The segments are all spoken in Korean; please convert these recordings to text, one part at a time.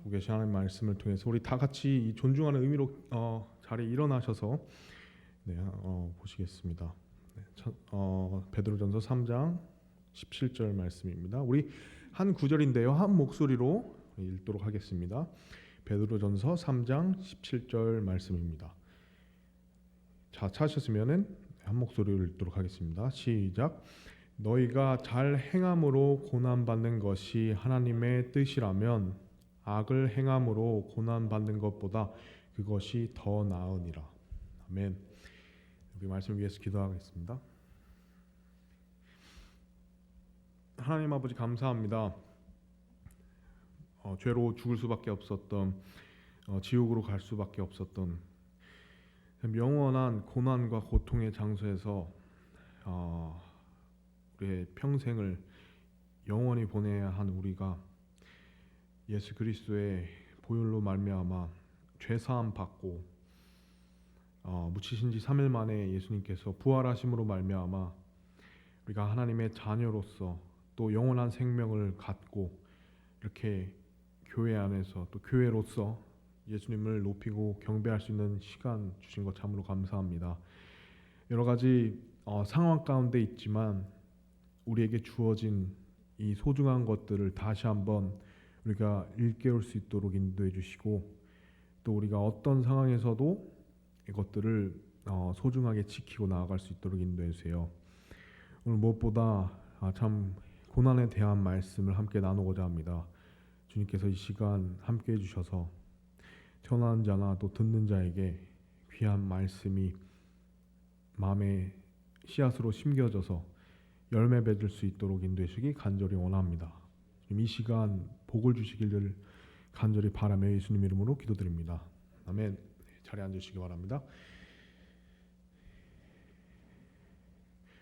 하고 계신 하나님 말씀을 통해서 우리 다 같이 이 존중하는 의미로 자리에 일어나셔서 보시겠습니다. 베드로전서 3장 17절 말씀입니다. 우리 한 구절인데요, 한 목소리로 읽도록 하겠습니다. 베드로전서 3장 17절 말씀입니다. 자, 찾으셨으면은 한 목소리로 읽도록 하겠습니다. 시작. 너희가 잘 행함으로 고난 받는 것이 하나님의 뜻이라면 악을 행함으로 고난 받는 것보다 그것이 더 나으니라. 아멘. 우리 말씀 위해서 기도하겠습니다. 하나님 아버지 감사합니다. 죄로 죽을 수밖에 없었던, 지옥으로 갈 수밖에 없었던 영원한 고난과 고통의 장소에서 우리의 평생을 영원히 보내야 한 우리가 예수 그리스도의 보혈로 말미암아 죄 사함 받고 묻히신 지 3일 만에 예수님께서 부활하심으로 말미암아 우리가 하나님의 자녀로서 또 영원한 생명을 갖고 이렇게 교회 안에서 또 교회로서 예수님을 높이고 경배할 수 있는 시간 주신 것 참으로 감사합니다. 여러 가지 상황 가운데 있지만 우리에게 주어진 이 소중한 것들을 다시 한번 우리가 일깨울 수 있도록 인도해 주시고, 또 우리가 어떤 상황에서도 이것들을 소중하게 지키고 나아갈 수 있도록 인도해 주세요. 오늘 무엇보다 참 고난에 대한 말씀을 함께 나누고자 합니다. 주님께서 이 시간 함께 해주셔서 전하는 자나 또 듣는 자에게 귀한 말씀이 마음의 씨앗으로 심겨져서 열매 맺을 수 있도록 인도해 주시기 간절히 원합니다. 이 시간 복을 주시기를 간절히 바라며 예수님 이름으로 기도드립니다. 아멘. 자리에 앉으시기 바랍니다.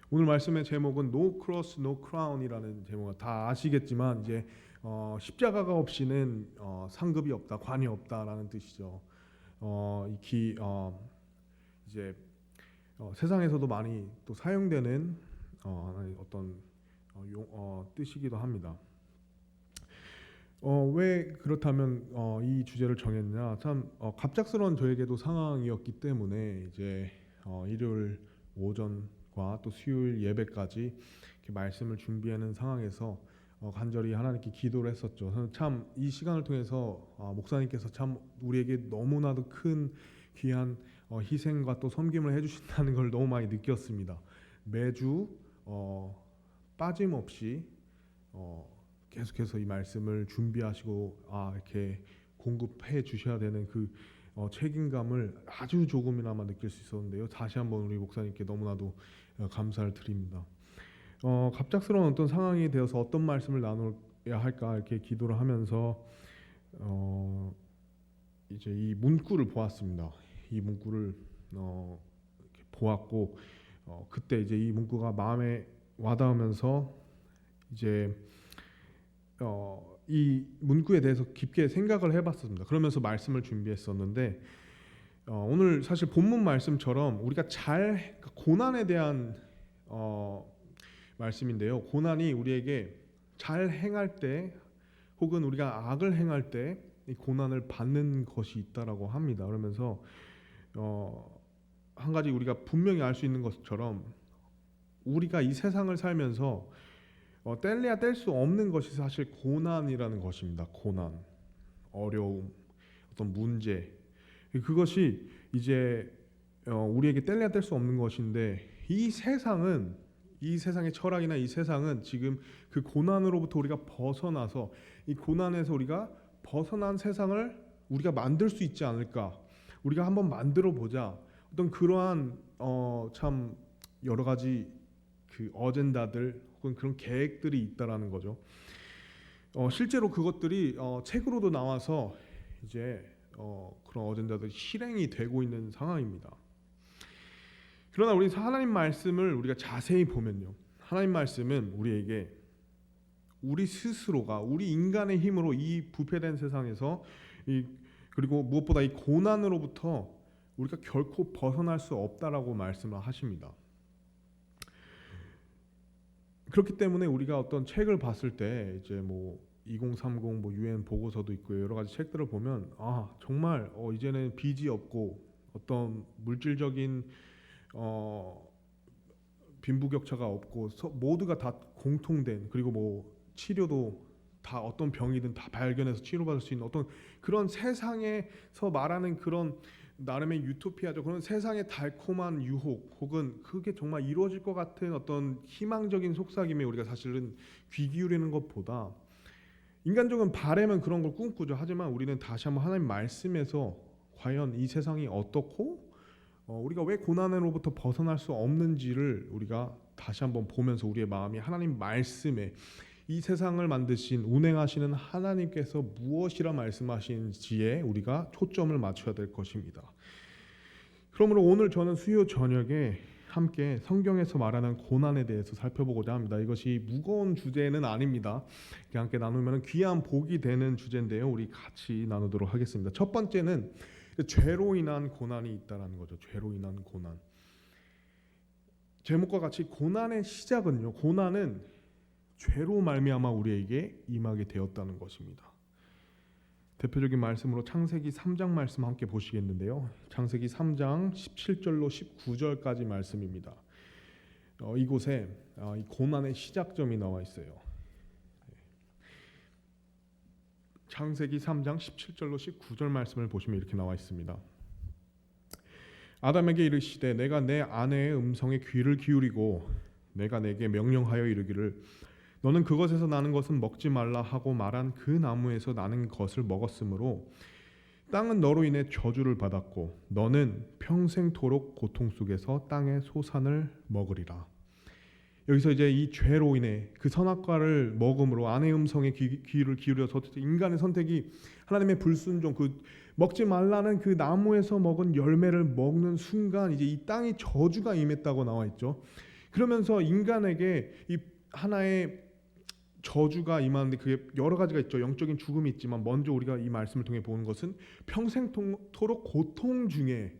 오늘 말씀의 제목은 No Cross, No Crown이라는 제목을 다 아시겠지만 이제 십자가가 없이는 상급이 없다, 관이 없다라는 뜻이죠. 이제 세상에서도 많이 또 사용되는 어떤 뜻이기도 합니다. 왜 그렇다면 이 주제를 정했냐? 참 갑작스러운 저에게도 상황이었기 때문에 이제 일요일 오전과 또 수요일 예배까지 이렇게 말씀을 준비하는 상황에서 간절히 하나님께 기도를 했었죠. 저는 참 이 시간을 통해서 목사님께서 참 우리에게 너무나도 큰 귀한 희생과 또 섬김을 해주신다는 걸 너무 많이 느꼈습니다. 매주 빠짐없이 계속해서 이 말씀을 준비하시고 이렇게 공급해 주셔야 되는 그 책임감을 아주 조금이나마 느낄 수 있었는데요. 다시 한번 우리 목사님께 너무나도 감사를 드립니다. 갑작스러운 어떤 상황이 되어서 어떤 말씀을 나눠야 할까 이렇게 기도를 하면서 이제 이 문구를 보았습니다. 이 문구를 이렇게 보았고 그때 이제 이 문구가 마음에 와닿으면서 이제 이 문구에 대해서 깊게 생각을 해봤습니다. 그러면서 말씀을 준비했었는데 오늘 사실 본문 말씀처럼 우리가 고난에 대한 말씀인데요. 고난이 우리에게 잘 행할 때 혹은 우리가 악을 행할 때 이 고난을 받는 것이 있다라고 합니다. 그러면서 한 가지 우리가 분명히 알 수 있는 것처럼 우리가 이 세상을 살면서 뗄래야 뗄 수 없는 것이 사실 고난이라는 것입니다. 고난, 어려움, 어떤 문제, 그것이 이제 우리에게 뗄래야 뗄 수 없는 것인데 이 세상의 철학이나 이 세상은 지금 그 고난으로부터 우리가 벗어나서 이 고난에서 우리가 벗어난 세상을 우리가 만들 수 있지 않을까, 우리가 한번 만들어 보자, 어떤 그러한 참 여러 가지 그 어젠다들 혹은 그런 계획들이 있다라는 거죠. 실제로 그것들이 책으로도 나와서 이제 그런 어젠다들이 실행이 되고 있는 상황입니다. 그러나 우리 하나님 말씀을 우리가 자세히 보면요, 하나님 말씀은 우리에게 우리 스스로가 우리 인간의 힘으로 이 부패된 세상에서 그리고 무엇보다 이 고난으로부터 우리가 결코 벗어날 수 없다라고 말씀을 하십니다. 그렇기 때문에 우리가 어떤 책을 봤을 때 이제 뭐 2030 뭐 유엔 보고서도 있고요. 여러 가지 책들을 보면 정말 이제는 빚이 없고 어떤 물질적인 빈부격차가 없고 모두가 다 공통된, 그리고 뭐 치료도 다 어떤 병이든 다 발견해서 치료받을 수 있는 어떤 그런 세상에서 말하는 그런 나름의 유토피아죠. 그런 세상의 달콤한 유혹 혹은 그게 정말 이루어질 것 같은 어떤 희망적인 속삭임에 우리가 사실은 귀 기울이는 것보다 인간적인 바람은 그런 걸 꿈꾸죠. 하지만 우리는 다시 한번 하나님 말씀에서 과연 이 세상이 어떻고 우리가 왜 고난으로부터 벗어날 수 없는지를 우리가 다시 한번 보면서 우리의 마음이 하나님 말씀에 이 세상을 만드신 운행하시는 하나님께서 무엇이라 말씀하신지에 우리가 초점을 맞춰야 될 것입니다. 그러므로 오늘 저는 수요 저녁에 함께 성경에서 말하는 고난에 대해서 살펴보고자 합니다. 이것이 무거운 주제는 아닙니다. 함께 나누면 귀한 복이 되는 주제인데요. 우리 같이 나누도록 하겠습니다. 첫 번째는 죄로 인한 고난이 있다는 거죠. 죄로 인한 고난. 제목과 같이 고난의 시작은요. 고난은 죄로 말미암아 우리에게 임하게 되었다는 것입니다. 대표적인 말씀으로 창세기 3장 말씀 함께 보시겠는데요. 창세기 3장 17절로 19절까지 말씀입니다. 이곳에 이 고난의 시작점이 나와 있어요. 창세기 3장 17절로 19절 말씀을 보시면 이렇게 나와 있습니다. 아담에게 이르시되 내가 내 아내의 음성에 귀를 기울이고 내가 내게 명령하여 이르기를 너는 그것에서 나는 것은 먹지 말라 하고 말한 그 나무에서 나는 것을 먹었으므로 땅은 너로 인해 저주를 받았고 너는 평생토록 고통 속에서 땅의 소산을 먹으리라. 여기서 이제 이 죄로 인해 그 선악과를 먹음으로 아내의 음성에 귀를 기울여서 인간의 선택이 하나님의 불순종, 그 먹지 말라는 그 나무에서 먹은 열매를 먹는 순간 이제 이 땅이 저주가 임했다고 나와 있죠. 그러면서 인간에게 이 하나의 저주가 임하는데 그게 여러 가지가 있죠. 영적인 죽음이 있지만 먼저 우리가 이 말씀을 통해 보는 것은 평생토록 고통 중에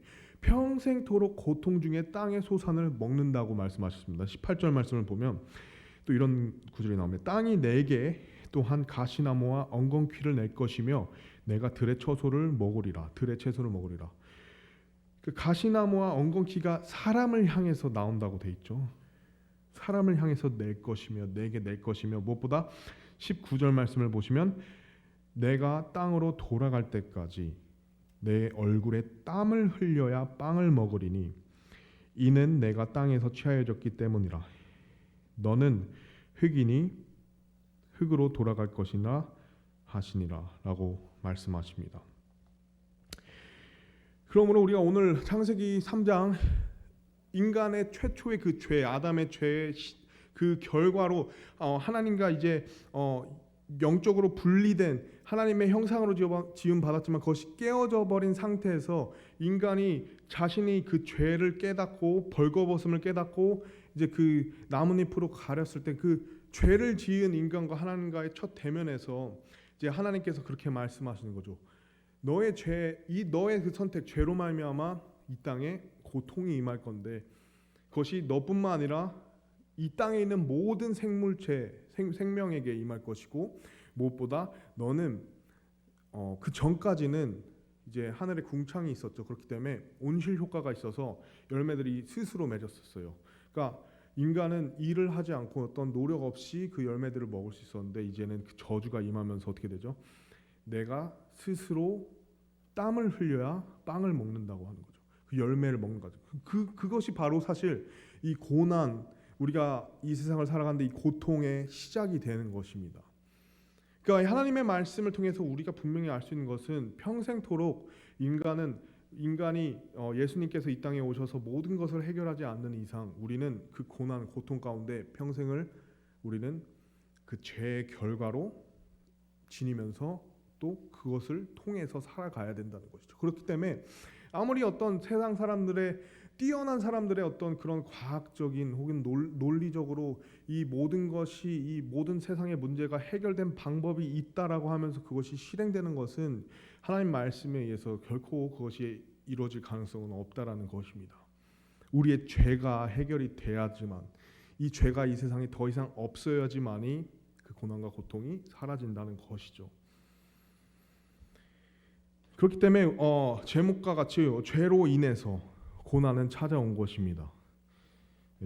땅의 소산을 먹는다고 말씀하셨습니다. 18절 말씀을 보면 또 이런 구절이 나옵니다. 땅이 내게 또한 가시나무와 엉겅퀴를 낼 것이며 내가 들의 채소를 먹으리라. 그 가시나무와 엉겅퀴가 사람을 향해서 나온다고 돼 있죠. 사람을 향해서 내게 낼 것이며 무엇보다 19절 말씀을 보시면 내가 땅으로 돌아갈 때까지 내 얼굴에 땀을 흘려야 빵을 먹으리니 이는 내가 땅에서 취하여졌기 때문이라. 너는 흙이니 흙으로 돌아갈 것이나 하시니라 라고 말씀하십니다. 그러므로 우리가 오늘 창세기 3장 인간의 최초의 그 죄, 아담의 죄의 그 결과로 하나님과 이제 영적으로 분리된 하나님의 형상으로 지음 받았지만 그것이 깨어져 버린 상태에서 인간이 자신이 그 죄를 깨닫고 벌거벗음을 깨닫고 이제 그 나뭇잎으로 가렸을 때 그 죄를 지은 인간과 하나님과의 첫 대면에서 이제 하나님께서 그렇게 말씀하시는 거죠. 너의 그 선택, 죄로 말미암아 이 땅에 고통이 임할 건데 그것이 너뿐만 아니라 이 땅에 있는 모든 생명에게 임할 것이고 무엇보다 너는 그 전까지는 이제 하늘에 궁창이 있었죠. 그렇기 때문에 온실 효과가 있어서 열매들이 스스로 맺었었어요. 그러니까 인간은 일을 하지 않고 어떤 노력 없이 그 열매들을 먹을 수 있었는데 이제는 그 저주가 임하면서 어떻게 되죠? 내가 스스로 땀을 흘려야 빵을 먹는다고 하는 거죠. 그 열매를 먹는 거죠. 그것이 바로 사실 이 고난, 우리가 이 세상을 살아가는데 이 고통의 시작이 되는 것입니다. 그러니까 하나님의 말씀을 통해서 우리가 분명히 알 수 있는 것은 평생토록 인간이 예수님께서 이 땅에 오셔서 모든 것을 해결하지 않는 이상 우리는 그 고난, 고통 가운데 평생을 우리는 그 죄의 결과로 지니면서 또 그것을 통해서 살아가야 된다는 것이죠. 그렇기 때문에 아무리 어떤 세상 사람들의 뛰어난 사람들의 어떤 그런 과학적인 혹은 논리적으로 이 모든 세상의 문제가 해결된 방법이 있다라고 하면서 그것이 실행되는 것은 하나님 말씀에 의해서 결코 그것이 이루어질 가능성은 없다라는 것입니다. 우리의 죄가 해결이 돼야지만 이 죄가 이 세상에 더 이상 없어야지만이 그 고난과 고통이 사라진다는 것이죠. 그렇기 때문에 제목과 같이 죄로 인해서 고난은 찾아온 것입니다.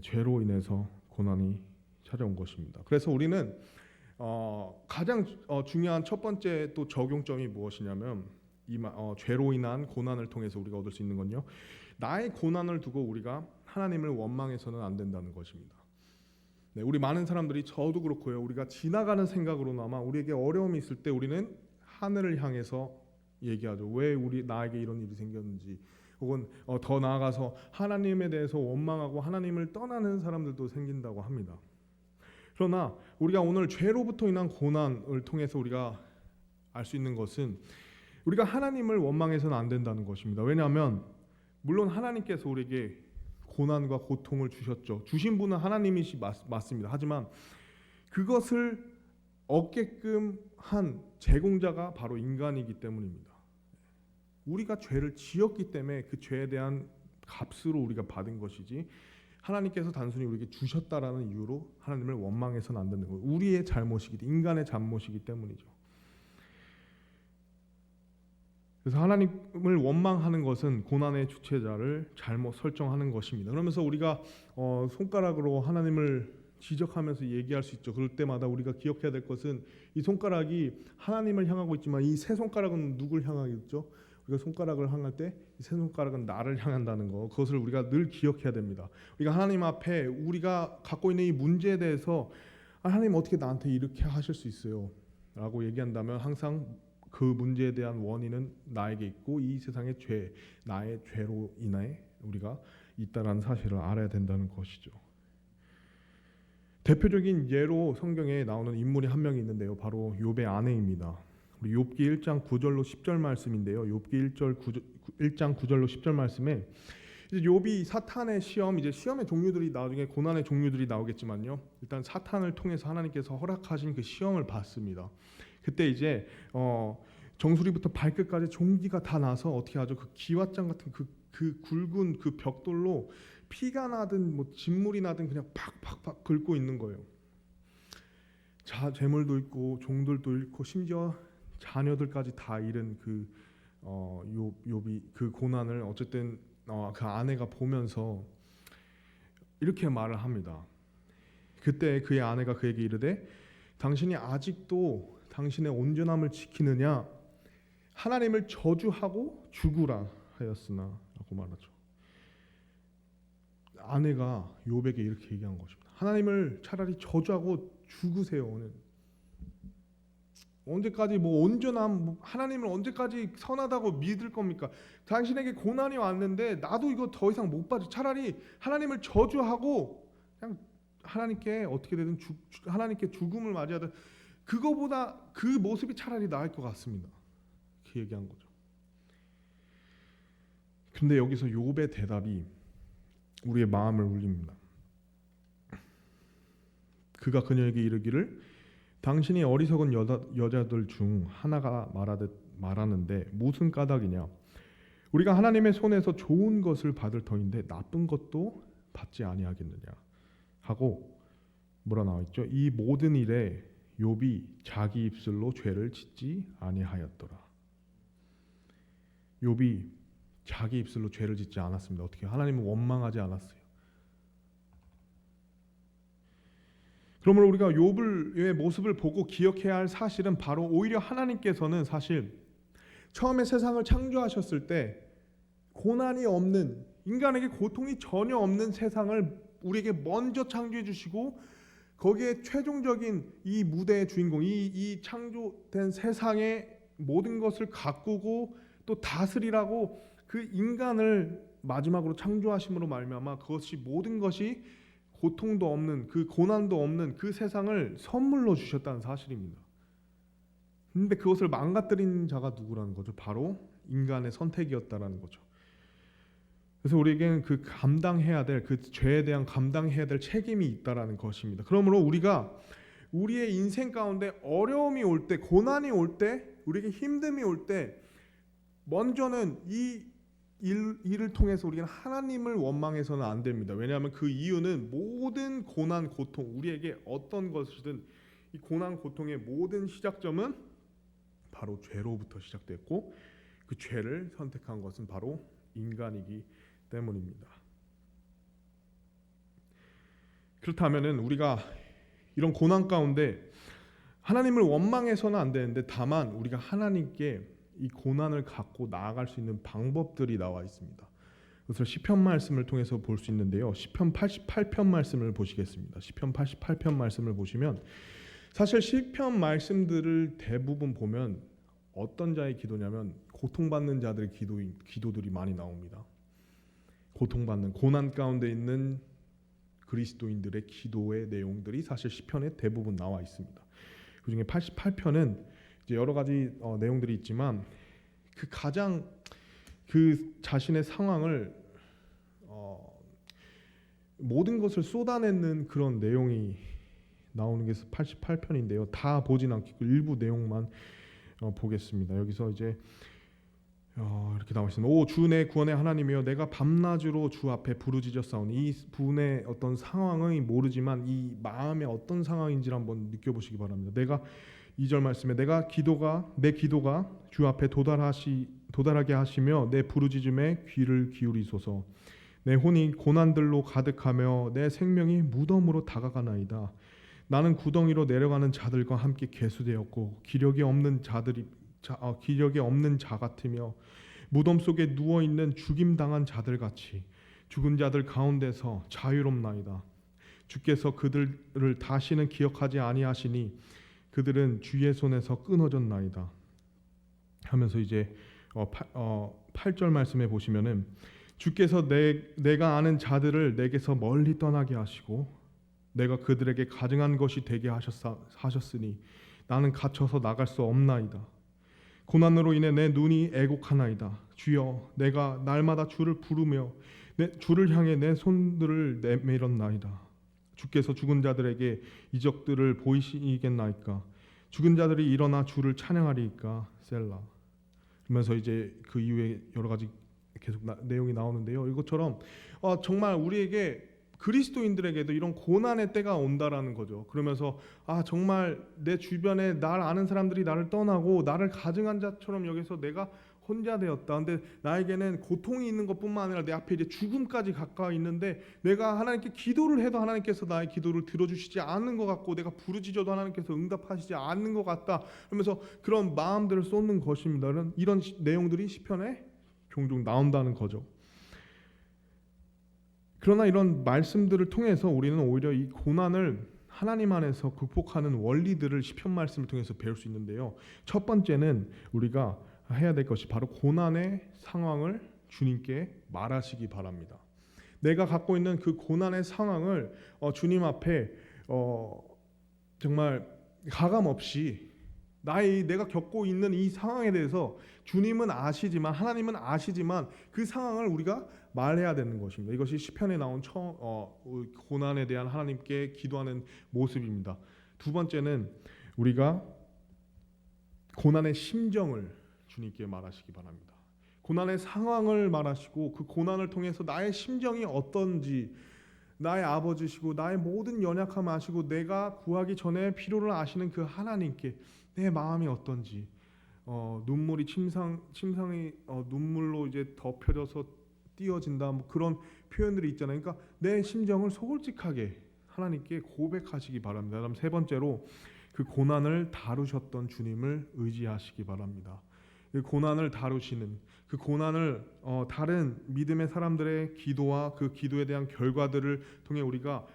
죄로 인해서 고난이 찾아온 것입니다. 그래서 우리는 가장 중요한 첫 번째 또 적용점이 무엇이냐면 죄로 인한 고난을 통해서 우리가 얻을 수 있는 건요, 나의 고난을 두고 우리가 하나님을 원망해서는 안 된다는 것입니다. 네, 우리 많은 사람들이, 저도 그렇고요, 우리가 지나가는 생각으로나마 우리에게 어려움이 있을 때 우리는 하늘을 향해서 얘기하죠. 왜 나에게 이런 일이 생겼는지, 혹은 더 나아가서 하나님에 대해서 원망하고 하나님을 떠나는 사람들도 생긴다고 합니다. 그러나 우리가 오늘 죄로부터 인한 고난을 통해서 우리가 알 수 있는 것은 우리가 하나님을 원망해서는 안 된다는 것입니다. 왜냐하면 물론 하나님께서 우리에게 고난과 고통을 주셨죠. 주신 분은 하나님이시 맞습니다. 하지만 그것을 얻게끔 한 제공자가 바로 인간이기 때문입니다. 우리가 죄를 지었기 때문에 그 죄에 대한 값으로 우리가 받은 것이지, 하나님께서 단순히 우리에게 주셨다라는 이유로 하나님을 원망해서는 안 되는 거예요. 우리의 잘못이기, 인간의 잘못이기 때문이죠. 그래서 하나님을 원망하는 것은 고난의 주체자를 잘못 설정하는 것입니다. 그러면서 우리가 손가락으로 하나님을 지적하면서 얘기할 수 있죠. 그럴 때마다 우리가 기억해야 될 것은 이 손가락이 하나님을 향하고 있지만 이 세 손가락은 누굴 향하겠죠? 우리가 손가락을 향할 때 이 세 손가락은 나를 향한다는 거, 그것을 우리가 늘 기억해야 됩니다. 우리가 하나님 앞에 우리가 갖고 있는 이 문제에 대해서 하나님 어떻게 나한테 이렇게 하실 수 있어요? 라고 얘기한다면 항상 그 문제에 대한 원인은 나에게 있고 이 세상의 죄, 나의 죄로 인해 우리가 있다라는 사실을 알아야 된다는 것이죠. 대표적인 예로 성경에 나오는 인물이 한 명이 있는데요. 바로 욥의 아내입니다. 우리 욥기 1장 9절로 10절 말씀인데요. 욥기 1장 9절로 10절 말씀에 이제 욥이 사탄의 시험, 이제 시험의 종류들이 나중에 고난의 종류들이 나오겠지만요. 일단 사탄을 통해서 하나님께서 허락하신 그 시험을 받습니다. 그때 이제 정수리부터 발끝까지 종기가 다 나서 어떻게 하죠? 그 기왓장 같은 그 굵은 그 벽돌로 피가 나든 뭐 진물이 나든 그냥 팍팍팍 긁고 있는 거예요. 재물도 있고 종들도 잃고 심지어 자녀들까지 다 잃은 욥이 그 고난을 어쨌든 그 아내가 보면서 이렇게 말을 합니다. 그때 그의 아내가 그에게 이르되 당신이 아직도 당신의 온전함을 지키느냐, 하나님을 저주하고 죽으라 하였으나 라고 말하죠. 아내가 욥에게 이렇게 얘기한 것입니다. 하나님을 차라리 저주하고 죽으세요. 언제까지 온전함, 하나님을 언제까지 선하다고 믿을 겁니까? 당신에게 고난이 왔는데 나도 이거 더 이상 못 봐줘. 차라리 하나님을 저주하고 그냥 하나님께 어떻게 되든 하나님께 죽음을 맞이하든, 그거보다 그 모습이 차라리 나을 것 같습니다. 이렇게 얘기한 거죠. 근데 여기서 욥의 대답이 우리의 마음을 울립니다. 그가 그녀에게 이르기를 당신이 어리석은 여자들 중 하나가 말하는데 무슨 까닭이냐, 우리가 하나님의 손에서 좋은 것을 받을 터인데 나쁜 것도 받지 아니하겠느냐 하고 뭐라 나와 있죠? 이 모든 일에 욥이 자기 입술로 죄를 짓지 아니하였더라. 욥이 자기 입술로 죄를 짓지 않았습니다. 어떻게? 하나님을 원망하지 않았어요. 그러므로 우리가 욥의 모습을 보고 기억해야 할 사실은 바로 오히려 하나님께서는 사실 처음에 세상을 창조하셨을 때 고난이 없는, 인간에게 고통이 전혀 없는 세상을 우리에게 먼저 창조해 주시고, 거기에 최종적인 이 무대의 주인공, 이 창조된 세상의 모든 것을 가꾸고 또 다스리라고 그 인간을 마지막으로 창조하심으로 말미암아 그것이 모든 것이 고통도 없는, 그 고난도 없는 그 세상을 선물로 주셨다는 사실입니다. 근데 그것을 망가뜨린 자가 누구라는 거죠? 바로 인간의 선택이었다라는 거죠. 그래서 우리에게는 그 감당해야 될, 그 죄에 대한 감당해야 될 책임이 있다라는 것입니다. 그러므로 우리가 우리의 인생 가운데 어려움이 올 때, 고난이 올 때, 우리에게 힘듦이 올 때 먼저는 이 일을 통해서 우리는 하나님을 원망해서는 안 됩니다. 왜냐하면 그 이유는 모든 고난, 고통, 우리에게 어떤 것이든 이 고난 고통의 모든 시작점은 바로 죄로부터 시작됐고 그 죄를 선택한 것은 바로 인간이기 때문입니다. 그렇다면은 우리가 이런 고난 가운데 하나님을 원망해서는 안 되는데 다만 우리가 하나님께 이 고난을 갖고 나아갈 수 있는 방법들이 나와 있습니다. 그것을 시편 말씀을 통해서 볼 수 있는데요. 시편 88편 말씀을 보시겠습니다. 시편 88편 말씀을 보시면 사실 시편 말씀들을 대부분 보면 어떤 자의 기도냐면 고통받는 자들의 기도들이 많이 나옵니다. 고통받는 고난 가운데 있는 그리스도인들의 기도의 내용들이 사실 시편에 대부분 나와 있습니다. 그중에 88편은 이제 여러 가지 내용들이 있지만 그 가장 그 자신의 상황을 모든 것을 쏟아내는 그런 내용이 나오는 게 88편인데요. 다 보진 않겠고 일부 내용만 보겠습니다. 여기서 이제 이렇게 나와 있습니다. 오 주 내 구원의 하나님이여 내가 밤낮으로 주 앞에 부르짖었사오니 이 분의 어떤 상황을 모르지만 이 마음의 어떤 상황인지를 한번 느껴보시기 바랍니다. 내가 2절 말씀에 내 기도가 주 앞에 도달하게 하시며 내 부르짖음에 귀를 기울이소서. 내 혼이 고난들로 가득하며 내 생명이 무덤으로 다가가나이다. 나는 구덩이로 내려가는 자들과 함께 계수되었고 기력이 없는 자 같으며 무덤 속에 누워 있는 죽임 당한 자들 같이 죽은 자들 가운데서 자유롭나이다. 주께서 그들을 다시는 기억하지 아니하시니 그들은 주의 손에서 끊어졌나이다. 하면서 이제 8절 말씀에 보시면은 주께서 내가 아는 자들을 내게서 멀리 떠나게 하시고 내가 그들에게 가증한 것이 되게 하셨으니 나는 갇혀서 나갈 수 없나이다. 고난으로 인해 내 눈이 애곡하나이다. 주여 내가 날마다 주를 부르며 주를 향해 내 손들을 내밀었나이다. 주께서 죽은 자들에게 이적들을 보이시겠나이까. 죽은 자들이 일어나 주를 찬양하리이까. 셀라. 그러면서 이제 그 이후에 여러 가지 계속 내용이 나오는데요. 이것처럼 정말 우리에게 그리스도인들에게도 이런 고난의 때가 온다라는 거죠. 그러면서 정말 내 주변에 날 아는 사람들이 나를 떠나고 나를 가증한 자처럼 여기서 내가 혼자 되었다. 근데 나에게는 고통이 있는 것뿐만 아니라 내 앞에 이제 죽음까지 가까이 있는데 내가 하나님께 기도를 해도 하나님께서 나의 기도를 들어주시지 않는 것 같고 내가 부르짖어도 하나님께서 응답하시지 않는 것 같다. 그러면서 그런 마음들을 쏟는 것입니다. 이런 내용들이 시편에 종종 나온다는 거죠. 그러나 이런 말씀들을 통해서 우리는 오히려 이 고난을 하나님 안에서 극복하는 원리들을 시편 말씀을 통해서 배울 수 있는데요. 첫 번째는 우리가 해야 될 것이 바로 고난의 상황을 주님께 말하시기 바랍니다. 내가 갖고 있는 그 고난의 상황을 주님 앞에 정말 가감 없이 내가 겪고 있는 이 상황에 대해서 주님은 아시지만 하나님은 아시지만 그 상황을 우리가 말해야 되는 것입니다. 이것이 시편에 나온 고난에 대한 하나님께 기도하는 모습입니다. 두 번째는 우리가 고난의 심정을 주님께 말하시기 바랍니다. 고난의 상황을 말하시고 그 고난을 통해서 나의 심정이 어떤지 나의 아버지시고 나의 모든 연약함을 아시고 내가 구하기 전에 필요를 아시는 그 하나님께 내 마음이 어떤지 눈물이 침상이 눈물로 이제 덮여져서 띄어진다 뭐 그런 표현들이 있잖아요. 그러니까 내 심정을 소솔직하게 하나님께 고백하시기 바랍니다. 그다음 세 번째로 그 고난을 다루셨던 주님을 의지하시기 바랍니다. 그 고난을 다루시는 그 고난을 다른 믿음의 사람들의 기도와 그 기도에 대한 결과들을 통해 우리가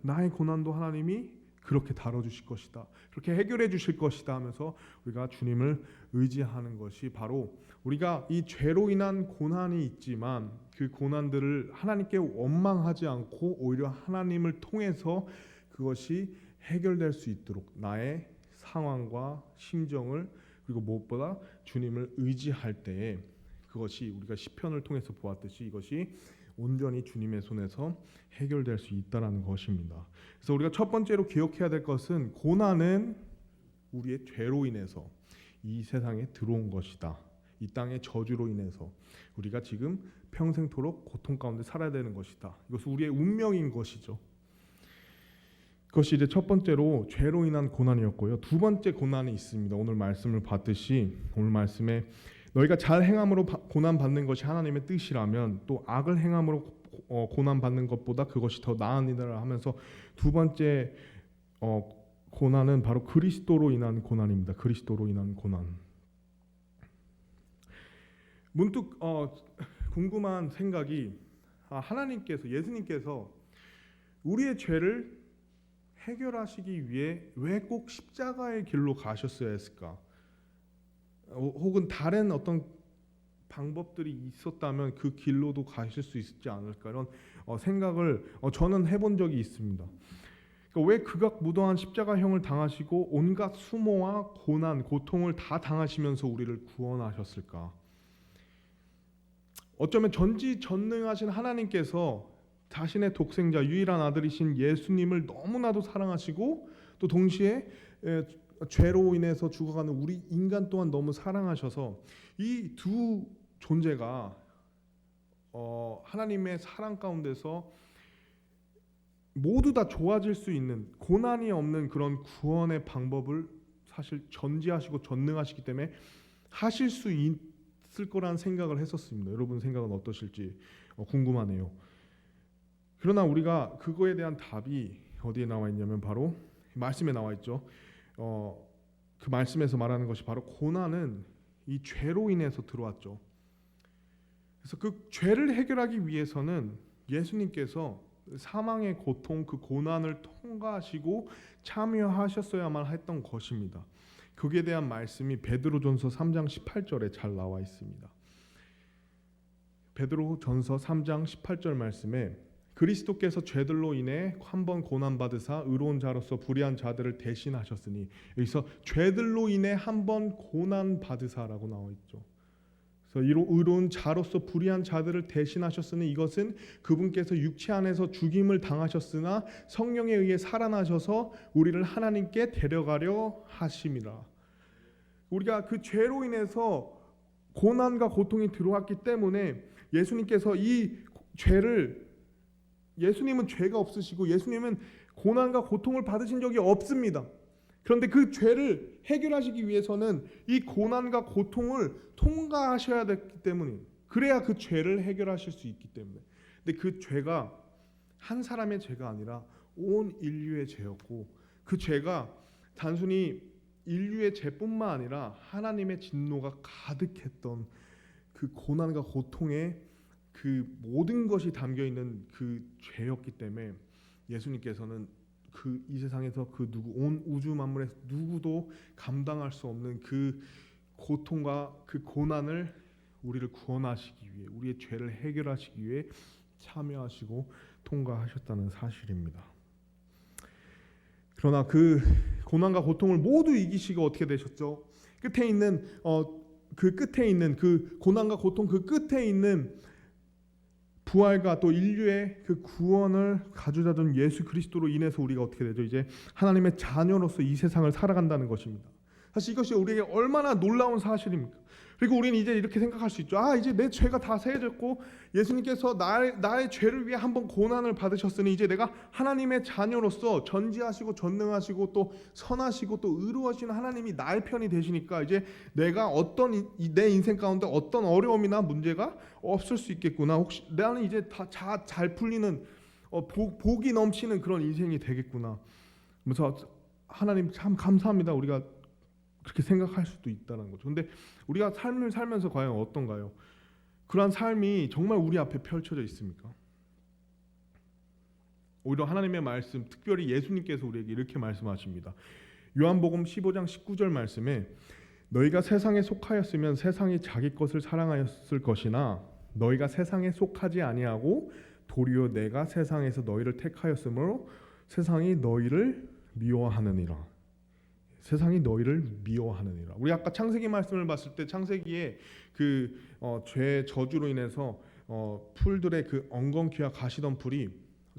나의 고난도 하나님이 그렇게 다뤄주실 것이다. 그렇게 해결해 주실 것이다 하면서 우리가 주님을 의지하는 것이 바로 우리가 이 죄로 인한 고난이 있지만 그 고난들을 하나님께 원망하지 않고 오히려 하나님을 통해서 그것이 해결될 수 있도록 나의 상황과 심정을 그리고 무엇보다 주님을 의지할 때에 그것이 우리가 시편을 통해서 보았듯이 이것이 온전히 주님의 손에서 해결될 수 있다는 것입니다. 그래서 우리가 첫 번째로 기억해야 될 것은 고난은 우리의 죄로 인해서 이 세상에 들어온 것이다. 이 땅의 저주로 인해서 우리가 지금 평생토록 고통 가운데 살아야 되는 것이다. 이것은 우리의 운명인 것이죠. 그것이 이제 첫 번째로 죄로 인한 고난이었고요. 두 번째 고난이 있습니다. 오늘 말씀을 봤듯이 오늘 말씀에 너희가 잘 행함으로 고난 받는 것이 하나님의 뜻이라면 또 악을 행함으로 고난 받는 것보다 그것이 더 나으니라 하면서 두 번째 고난은 바로 그리스도로 인한 고난입니다. 그리스도로 인한 고난. 문득 궁금한 생각이 하나님께서 예수님께서 우리의 죄를 해결하시기 위해 왜 꼭 십자가의 길로 가셨어야 했을까? 혹은 다른 어떤 방법들이 있었다면 그 길로도 가실 수 있지 않을까 이런 생각을 저는 해본 적이 있습니다. 그러니까 왜 극악무도한 십자가형을 당하시고 온갖 수모와 고난, 고통을 다 당하시면서 우리를 구원하셨을까? 어쩌면 전지전능하신 하나님께서 자신의 독생자 유일한 아들이신 예수님을 너무나도 사랑하시고 또 동시에 죄로 인해서 죽어가는 우리 인간 또한 너무 사랑하셔서 이 두 존재가 하나님의 사랑 가운데서 모두 다 좋아질 수 있는 고난이 없는 그런 구원의 방법을 사실 전지하시고 전능하시기 때문에 하실 수 있을 거란 생각을 했었습니다. 여러분 생각은 어떠실지 궁금하네요. 그러나 우리가 그거에 대한 답이 어디에 나와 있냐면 바로 말씀에 나와 있죠. 그 말씀에서 말하는 것이 바로 고난은 이 죄로 인해서 들어왔죠. 그래서 그 죄를 해결하기 위해서는 예수님께서 사망의 고통, 그 고난을 통과하시고 참여하셨어야만 했던 것입니다. 거기에 대한 말씀이 베드로전서 3장 18절에 잘 나와 있습니다. 베드로전서 3장 18절 말씀에 그리스도께서 죄들로 인해 한 번 고난 받으사 의로운 자로서 불의한 자들을 대신하셨으니, 여기서 죄들로 인해 한 번 고난 받으사라고 나와 있죠. 그래서 의로운 자로서 불의한 자들을 대신하셨으니 이것은 그분께서 육체 안에서 죽임을 당하셨으나 성령에 의해 살아나셔서 우리를 하나님께 데려가려 하심이라. 우리가 그 죄로 인해서 고난과 고통이 들어왔기 때문에 예수님께서 이 죄를, 예수님은 죄가 없으시고 예수님은 고난과 고통을 받으신 적이 없습니다. 그런데 그 죄를 해결하시기 위해서는 이 고난과 고통을 통과하셔야 됐기 때문에, 그래야 그 죄를 해결하실 수 있기 때문에. 근데 그 죄가 한 사람의 죄가 아니라 온 인류의 죄였고, 그 죄가 단순히 인류의 죄뿐만 아니라 하나님의 진노가 가득했던 그 고난과 고통의 그 모든 것이 담겨 있는 그 죄였기 때문에 예수님께서는 그 이 세상에서 그 온 우주 만물에서 누구도 감당할 수 없는 그 고통과 그 고난을 우리를 구원하시기 위해, 우리의 죄를 해결하시기 위해 참여하시고 통과하셨다는 사실입니다. 그러나 그 고난과 고통을 모두 이기시고 어떻게 되셨죠? 끝에 있는 그 고난과 고통 그 끝에 있는 부활과 또 인류의 그 구원을 가져다 준 예수 그리스도로 인해서 우리가 어떻게 되죠? 이제 하나님의 자녀로서 이 세상을 살아간다는 것입니다. 사실 이것이 우리에게 얼마나 놀라운 사실입니까? 그리고 우리는 이제 이렇게 생각할 수 있죠. 이제 내 죄가 다 사해졌고 예수님께서 나의 죄를 위해 한번 고난을 받으셨으니 이제 내가 하나님의 자녀로서 전지하시고 전능하시고 또 선하시고 또 의로우신 하나님이 나의 편이 되시니까 이제 내가 내 인생 가운데 어떤 어려움이나 문제가 없을 수 있겠구나. 혹시 나는 이제 다 잘 풀리는 복이 넘치는 그런 인생이 되겠구나. 그래서 하나님 참 감사합니다. 우리가 그렇게 생각할 수도 있다는 거죠. 근데 우리가 삶을 살면서 과연 어떤가요? 그러한 삶이 정말 우리 앞에 펼쳐져 있습니까? 오히려 하나님의 말씀, 특별히 예수님께서 우리에게 이렇게 말씀하십니다. 요한복음 15장 19절 말씀에 너희가 세상에 속하였으면 세상이 자기 것을 사랑하였을 것이나 너희가 세상에 속하지 아니하고 도리어 내가 세상에서 너희를 택하였으므로 세상이 너희를 미워하느니라. 세상이 너희를 미워하느니라. 우리 아까 창세기 말씀을 봤을 때 창세기에 그 죄 저주로 인해서 풀들의 그 엉겅퀴와 가시덤불이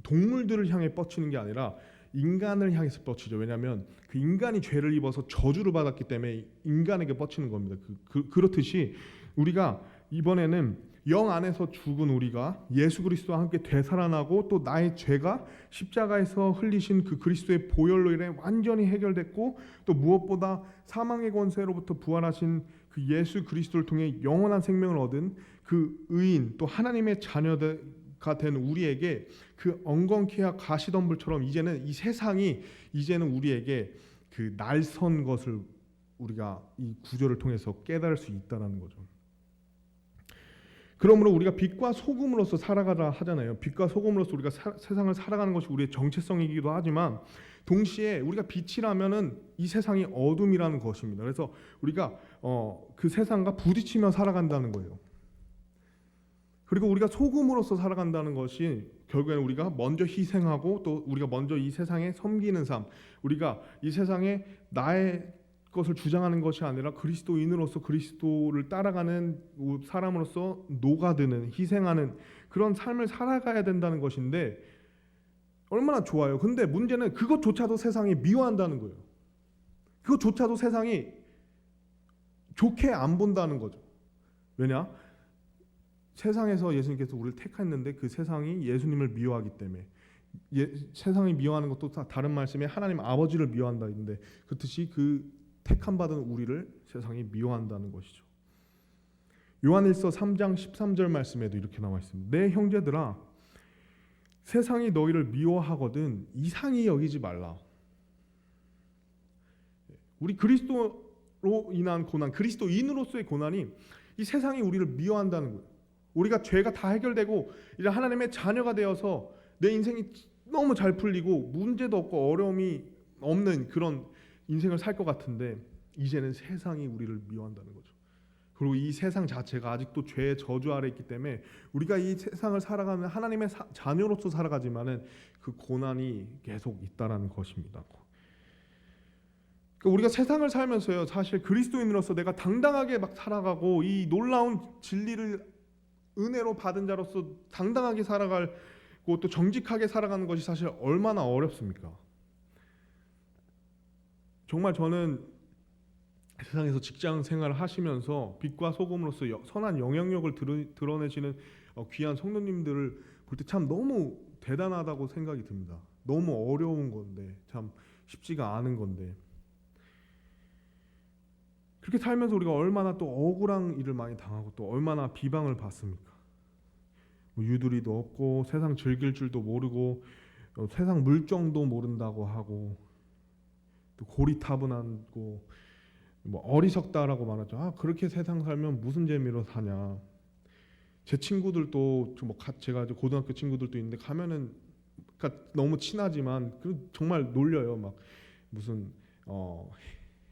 동물들을 향해 뻗치는 게 아니라 인간을 향해서 뻗치죠. 왜냐하면 그 인간이 죄를 입어서 저주를 받았기 때문에 인간에게 뻗치는 겁니다. 그렇듯이 우리가 이번에는 영 안에서 죽은 우리가 예수 그리스도와 함께 되살아나고 또 나의 죄가 십자가에서 흘리신 그 그리스도의 보혈로 인해 완전히 해결됐고 또 무엇보다 사망의 권세로부터 부활하신 그 예수 그리스도를 통해 영원한 생명을 얻은 그 의인 또 하나님의 자녀가 된 우리에게 그 엉겅퀴와 가시덤불처럼 이제는 이 세상이 이제는 우리에게 그 날선 것을 우리가 이 구절을 통해서 깨달을 수 있다는 거죠. 그러므로 우리가 빛과 소금으로서 살아가라 하잖아요. 빛과 소금으로서 우리가 세상을 살아가는 것이 우리의 정체성이기도 하지만 동시에 우리가 빛이라면은 이 세상이 어둠이라는 것입니다. 그래서 우리가 그 세상과 부딪히며 살아간다는 거예요. 그리고 우리가 소금으로서 살아간다는 것이 결국에는 우리가 먼저 희생하고 또 우리가 먼저 이 세상에 섬기는 삶, 우리가 이 세상에 나의 것을 주장하는 것이 아니라 그리스도인으로서 그리스도를 따라가는 사람으로서 녹아드는 희생하는 그런 삶을 살아가야 된다는 것인데 얼마나 좋아요. 근데 문제는 그것조차도 세상이 미워한다는 거예요. 그것조차도 세상이 좋게 안 본다는 거죠. 왜냐? 세상에서 예수님께서 우리를 택했는데 그 세상이 예수님을 미워하기 때문에 세상이 미워하는 것도 다른 말씀에 하나님 아버지를 미워한다 했는데 그렇듯이 그 택함 받은 우리를 세상이 미워한다는 것이죠. 요한일서 3장 13절 말씀에도 이렇게 나와 있습니다. 내 형제들아 세상이 너희를 미워하거든 이상히 여기지 말라. 우리 그리스도로 인한 고난, 그리스도인으로서의 고난이 이 세상이 우리를 미워한다는 거예요. 우리가 죄가 다 해결되고 이제 하나님의 자녀가 되어서 내 인생이 너무 잘 풀리고 문제도 없고 어려움이 없는 그런 인생을 살 것 같은데 이제는 세상이 우리를 미워한다는 거죠. 그리고 이 세상 자체가 아직도 죄의 저주 아래 있기 때문에 우리가 이 세상을 살아가면 하나님의 자녀로서 살아가지만은 그 고난이 계속 있다라는 것입니다. 그러니까 우리가 세상을 살면서요, 사실 그리스도인으로서 내가 당당하게 막 살아가고 이 놀라운 진리를 은혜로 받은 자로서 당당하게 살아가고 또 정직하게 살아가는 것이 사실 얼마나 어렵습니까? 정말 저는 세상에서 직장 생활을 하시면서 빛과 소금으로서 선한 영향력을 드러내시는 귀한 성도님들을 볼 때 참 너무 대단하다고 생각이 듭니다. 너무 어려운 건데 참 쉽지가 않은 건데 그렇게 살면서 우리가 얼마나 또 억울한 일을 많이 당하고 또 얼마나 비방을 받습니까? 뭐 유두리도 없고 세상 즐길 줄도 모르고 세상 물정도 모른다고 하고 또 고리타분하고 뭐 어리석다라고 말하죠. 아 그렇게 세상 살면 무슨 재미로 사냐. 제 친구들도 뭐 제가 고등학교 친구들도 있는데 가면은 그러니까 너무 친하지만 정말 놀려요. 막 무슨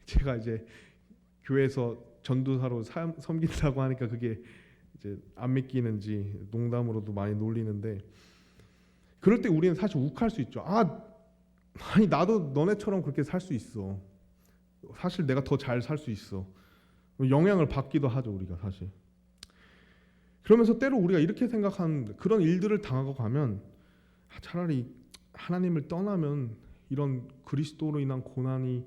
제가 이제 교회에서 전도사로 섬긴다고 하니까 그게 이제 안 믿기는지 농담으로도 많이 놀리는데 그럴 때 우리는 사실 욱할 수 있죠. 아니 나도 너네처럼 그렇게 살 수 있어. 사실 내가 더 잘 살 수 있어. 영향을 받기도 하죠 우리가 사실. 그러면서 때로 우리가 이렇게 생각하는 그런 일들을 당하고 가면 차라리 하나님을 떠나면 이런 그리스도로 인한 고난이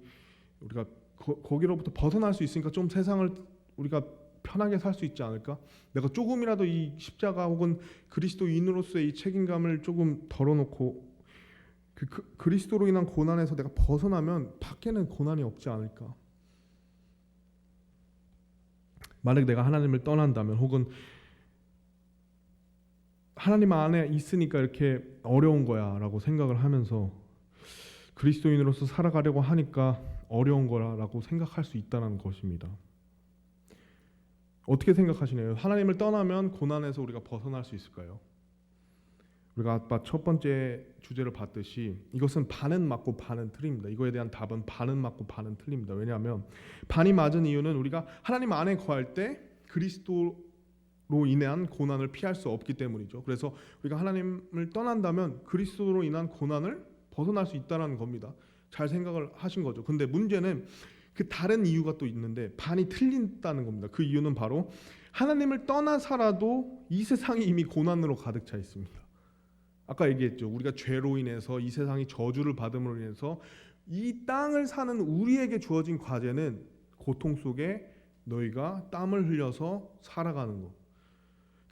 우리가 거기로부터 벗어날 수 있으니까 좀 세상을 우리가 편하게 살 수 있지 않을까? 내가 조금이라도 이 십자가 혹은 그리스도인으로서의 이 책임감을 조금 덜어놓고 그리스도로 인한 고난에서 내가 벗어나면 밖에는 고난이 없지 않을까? 만약 내가 하나님을 떠난다면 혹은 하나님 안에 있으니까 이렇게 어려운 거야 라고 생각을 하면서 그리스도인으로서 살아가려고 하니까 어려운 거라고 생각할 수 있다는 것입니다. 어떻게 생각하시나요? 하나님을 떠나면 고난에서 우리가 벗어날 수 있을까요? 우리가 아까 첫 번째 주제를 봤듯이 이것은 반은 맞고 반은 틀립니다. 이거에 대한 답은 반은 맞고 반은 틀립니다. 왜냐하면 반이 맞은 이유는 우리가 하나님 안에 거할 때 그리스도로 인한 고난을 피할 수 없기 때문이죠. 그래서 우리가 하나님을 떠난다면 그리스도로 인한 고난을 벗어날 수 있다는 겁니다. 잘 생각을 하신 거죠. 근데 문제는 그 다른 이유가 또 있는데 반이 틀린다는 겁니다. 그 이유는 바로 하나님을 떠나 살아도 이 세상이 이미 고난으로 가득 차 있습니다. 아까 얘기했죠. 우리가 죄로 인해서 이 세상이 저주를 받음으로 인해서 이 땅을 사는 우리에게 주어진 과제는 고통 속에 너희가 땀을 흘려서 살아가는 것.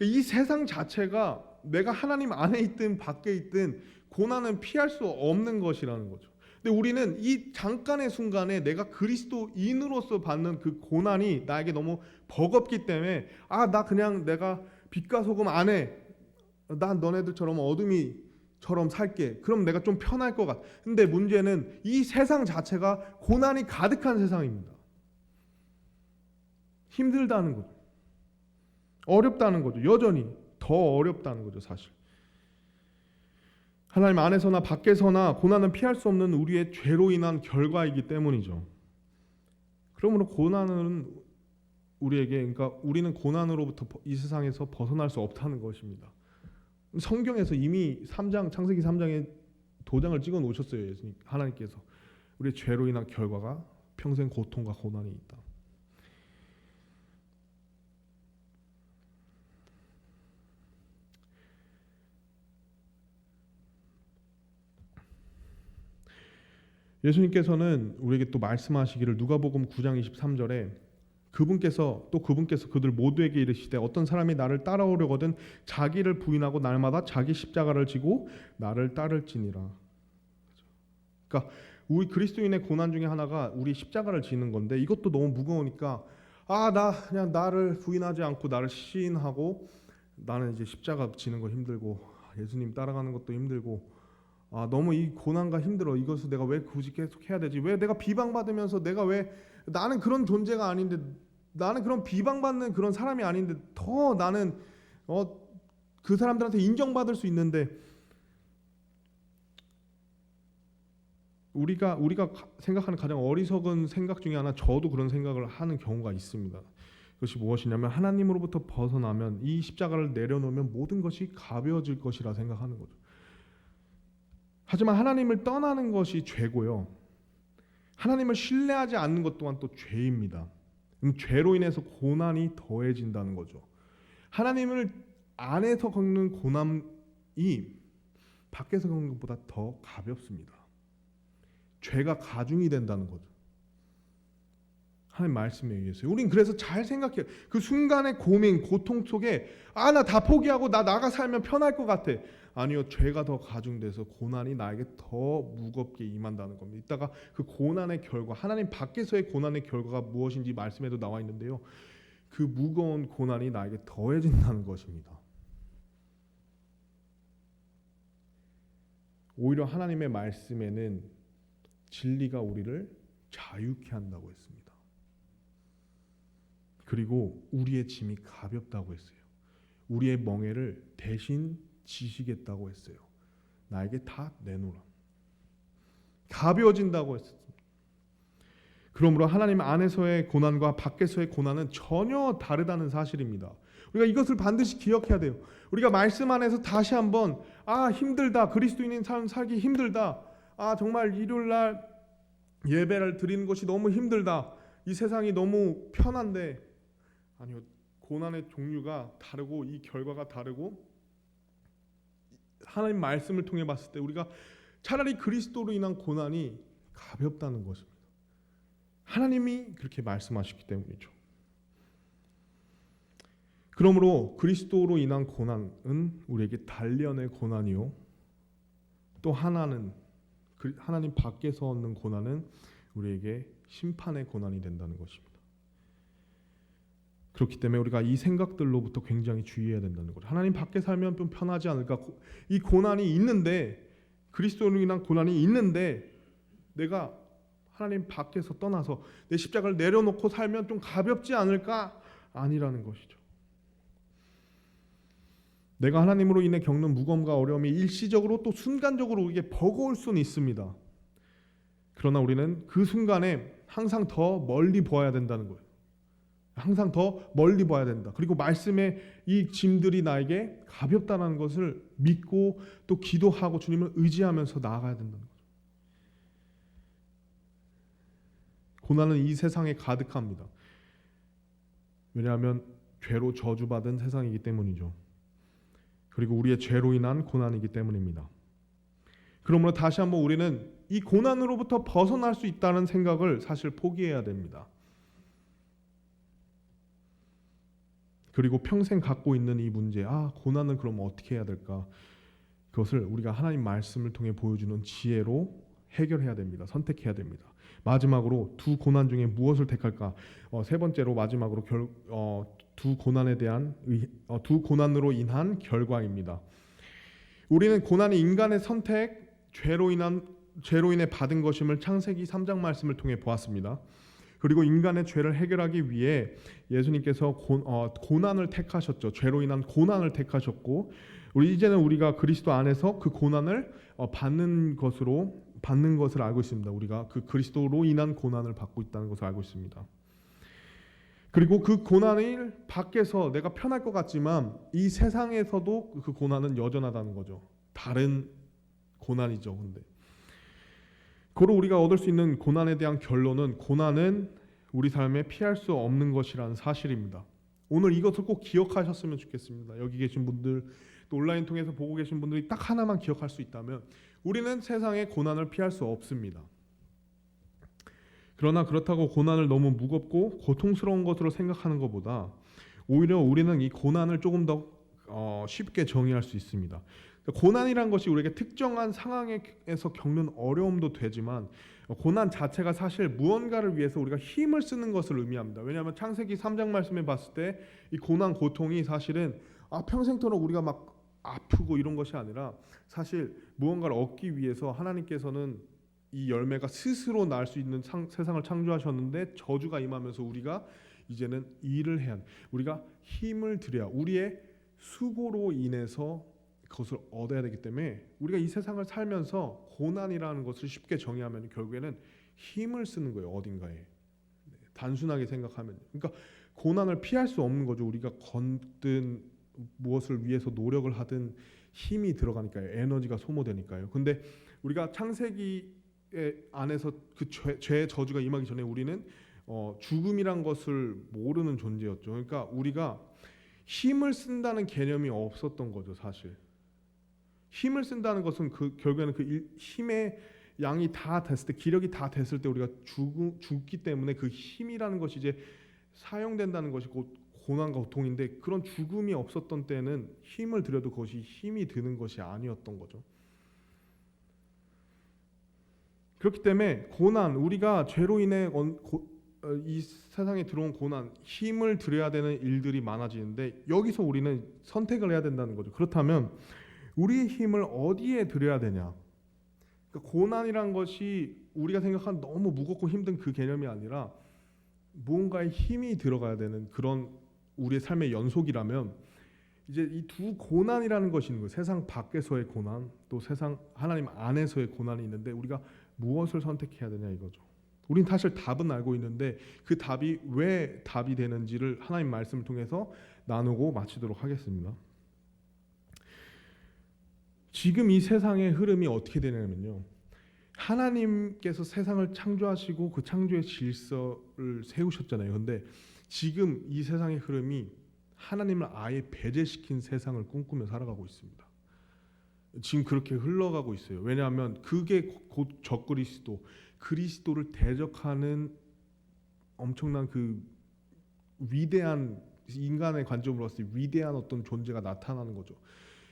이 세상 자체가 내가 하나님 안에 있든 밖에 있든 고난은 피할 수 없는 것이라는 거죠. 근데 우리는 이 잠깐의 순간에 내가 그리스도인으로서 받는 그 고난이 나에게 너무 버겁기 때문에 나 그냥 내가 빛과 소금 안에 난 너네들처럼 어둠이처럼 살게. 그럼 내가 좀 편할 것 같아. 근데 문제는 이 세상 자체가 고난이 가득한 세상입니다. 힘들다는 거죠. 어렵다는 거죠. 여전히 더 어렵다는 거죠, 사실. 하나님 안에서나 밖에서나 고난은 피할 수 없는 우리의 죄로 인한 결과이기 때문이죠. 그러므로 고난은 우리에게, 그러니까 우리는 고난으로부터 이 세상에서 벗어날 수 없다는 것입니다. 성경에서 이미 창세기 3장에 도장을 찍어 놓으셨어요. 예수님 하나님께서 우리의 죄로 인한 결과가 평생 고통과 고난이 있다. 예수님께서는 우리에게 또 말씀하시기를 누가복음 9장 23절에 그분께서 그들 모두에게 이르시되 어떤 사람이 나를 따라오려거든 자기를 부인하고 날마다 자기 십자가를 지고 나를 따를지니라. 그러니까 우리 그리스도인의 고난 중에 하나가 우리 십자가를 지는 건데 이것도 너무 무거우니까 나 그냥 나를 부인하지 않고 나를 시인하고 나는 이제 십자가 지는 거 힘들고 예수님 따라가는 것도 힘들고 너무 이 고난과 힘들어. 이것을 내가 왜 굳이 계속 해야 되지? 왜 내가 비방받으면서 내가 왜 나는 그런 존재가 아닌데 나는 그런 비방받는 그런 사람이 아닌데 더 나는 그 사람들한테 인정받을 수 있는데 우리가 생각하는 가장 어리석은 생각 중에 하나 저도 그런 생각을 하는 경우가 있습니다. 그것이 무엇이냐면 하나님으로부터 벗어나면 이 십자가를 내려놓으면 모든 것이 가벼워질 것이라 생각하는 거죠. 하지만 하나님을 떠나는 것이 죄고요. 하나님을 신뢰하지 않는 것 또한 또 죄입니다. 죄로 인해서 고난이 더해진다는 거죠. 하나님을 안에서 겪는 고난이 밖에서 겪는 것보다 더 가볍습니다. 죄가 가중이 된다는 거죠. 하나님 말씀에 의해서. 우린 그래서 잘 생각해요. 그 순간의 고민, 고통 속에 나 다 포기하고 나가 살면 편할 것 같아. 아니요, 죄가 더 가중돼서 고난이 나에게 더 무겁게 임한다는 겁니다. 이따가 그 고난의 결과, 하나님 밖에서의 고난의 결과가 무엇인지 말씀에도 나와 있는데요. 그 무거운 고난이 나에게 더해진다는 것입니다. 오히려 하나님의 말씀에는 진리가 우리를 자유케 한다고 했습니다. 그리고 우리의 짐이 가볍다고 했어요. 우리의 멍에를 대신 지시겠다고 했어요. 나에게 다 내놓으라. 가벼워진다고 했습니다. 그러므로 하나님 안에서의 고난과 밖에서의 고난은 전혀 다르다는 사실입니다. 우리가 이것을 반드시 기억해야 돼요. 우리가 말씀 안에서 다시 한번 힘들다. 그리스도인인 삶 살기 힘들다. 정말 일요일날 예배를 드리는 것이 너무 힘들다. 이 세상이 너무 편한데 아니요. 고난의 종류가 다르고 이 결과가 다르고 하나님 말씀을 통해 봤을 때 우리가 차라리 그리스도로 인한 고난이 가볍다는 것입니다. 하나님이 그렇게 말씀하셨기 때문이죠. 그러므로 그리스도로 인한 고난은 우리에게 단련의 고난이요. 또 하나는 하나님 밖에서 얻는 고난은 우리에게 심판의 고난이 된다는 것입니다. 그렇기 때문에 우리가 이 생각들로부터 굉장히 주의해야 된다는 거죠. 하나님 밖에 살면 좀 편하지 않을까? 이 고난이 있는데 그리스도로 인한 고난이 있는데 내가 하나님 밖에서 떠나서 내 십자가를 내려놓고 살면 좀 가볍지 않을까? 아니라는 것이죠. 내가 하나님으로 인해 겪는 무거움과 어려움이 일시적으로 또 순간적으로 우리에게 버거울 수는 있습니다. 그러나 우리는 그 순간에 항상 더 멀리 보아야 된다는 거예요. 항상 더 멀리 봐야 된다. 그리고 말씀의 이 짐들이 나에게 가볍다는 것을 믿고 또 기도하고 주님을 의지하면서 나아가야 된다는 거죠. 고난은 이 세상에 가득합니다. 왜냐하면 죄로 저주받은 세상이기 때문이죠. 그리고 우리의 죄로 인한 고난이기 때문입니다. 그러므로 다시 한번 우리는 이 고난으로부터 벗어날 수 있다는 생각을 사실 포기해야 됩니다. 그리고 평생 갖고 있는 이 문제, 고난은 그럼 어떻게 해야 될까? 그것을 우리가 하나님 말씀을 통해 보여주는 지혜로 해결해야 됩니다. 선택해야 됩니다. 마지막으로 두 고난 중에 무엇을 택할까? 세 번째로 마지막으로 두 고난으로 인한 결과입니다. 우리는 고난이 인간의 선택, 죄로 인해 받은 것임을 창세기 3장 말씀을 통해 보았습니다. 그리고 인간의 죄를 해결하기 위해 예수님께서 고난을 택하셨죠. 죄로 인한 고난을 택하셨고, 이제는 우리가 그리스도 안에서 그 고난을 받는 것을 알고 있습니다. 우리가 그 그리스도로 인한 고난을 받고 있다는 것을 알고 있습니다. 그리고 그 고난을 밖에서 내가 편할 것 같지만 이 세상에서도 그 고난은 여전하다는 거죠. 다른 고난이죠. 근데 그로 우리가 얻을 수 있는 고난에 대한 결론은, 고난은 우리 삶에 피할 수 없는 것이라는 사실입니다. 오늘 이것을 꼭 기억하셨으면 좋겠습니다. 여기 계신 분들, 또 온라인 통해서 보고 계신 분들이 딱 하나만 기억할 수 있다면, 우리는 세상의 고난을 피할 수 없습니다. 그러나 그렇다고 고난을 너무 무겁고 고통스러운 것으로 생각하는 것보다 오히려 우리는 이 고난을 조금 더 쉽게 정의할 수 있습니다. 고난이란 것이 우리에게 특정한 상황에서 겪는 어려움도 되지만, 고난 자체가 사실 무언가를 위해서 우리가 힘을 쓰는 것을 의미합니다. 왜냐하면 창세기 3장 말씀에 봤을 때 이 고난, 고통이 사실은 평생토록 우리가 막 아프고 이런 것이 아니라, 사실 무언가를 얻기 위해서 하나님께서는 이 열매가 스스로 날 수 있는 세상을 창조하셨는데, 저주가 임하면서 우리가 이제는 일을 해야 돼. 우리가 힘을 들여야, 우리의 수고로 인해서 그것을 얻어야 되기 때문에 우리가 이 세상을 살면서 고난이라는 것을 쉽게 정의하면 결국에는 힘을 쓰는 거예요. 어딘가에. 단순하게 생각하면. 그러니까 고난을 피할 수 없는 거죠. 우리가 걷든 무엇을 위해서 노력을 하든 힘이 들어가니까요. 에너지가 소모되니까요. 근데 우리가 창세기 안에서 그 죄의 저주가 임하기 전에 우리는 죽음이란 것을 모르는 존재였죠. 그러니까 우리가 힘을 쓴다는 개념이 없었던 거죠, 사실. 힘을 쓴다는 것은 결국에는 힘의 양이 다 됐을 때, 기력이 다 됐을 때 우리가 죽기 때문에 그 힘이라는 것이 이제 사용된다는 것이 곧 고난과 고통인데, 그런 죽음이 없었던 때는 힘을 들여도 그것이 힘이 드는 것이 아니었던 거죠. 그렇기 때문에 고난, 우리가 죄로 인해 이 세상에 들어온 고난, 힘을 들여야 되는 일들이 많아지는데, 여기서 우리는 선택을 해야 된다는 거죠. 그렇다면 우리의 힘을 어디에 들여야 되냐? 그러니까 고난이란 것이 우리가 생각한 너무 무겁고 힘든 그 개념이 아니라 무언가에 힘이 들어가야 되는 그런 우리의 삶의 연속이라면, 이제 이 두 고난이라는 것이 있는 거예요. 세상 밖에서의 고난, 또 세상 하나님 안에서의 고난이 있는데, 우리가 무엇을 선택해야 되냐 이거죠. 우린 사실 답은 알고 있는데 그 답이 왜 답이 되는지를 하나님 말씀을 통해서 나누고 마치도록 하겠습니다. 지금 이 세상의 흐름이 어떻게 되냐면요, 하나님께서 세상을 창조하시고 그 창조의 질서를 세우셨잖아요. 근데 지금 이 세상의 흐름이 하나님을 아예 배제시킨 세상을 꿈꾸며 살아가고 있습니다. 지금 그렇게 흘러가고 있어요. 왜냐하면 그게 곧 그리스도를 대적하는 엄청난 그 위대한, 인간의 관점으로 봤을 때 위대한 어떤 존재가 나타나는 거죠.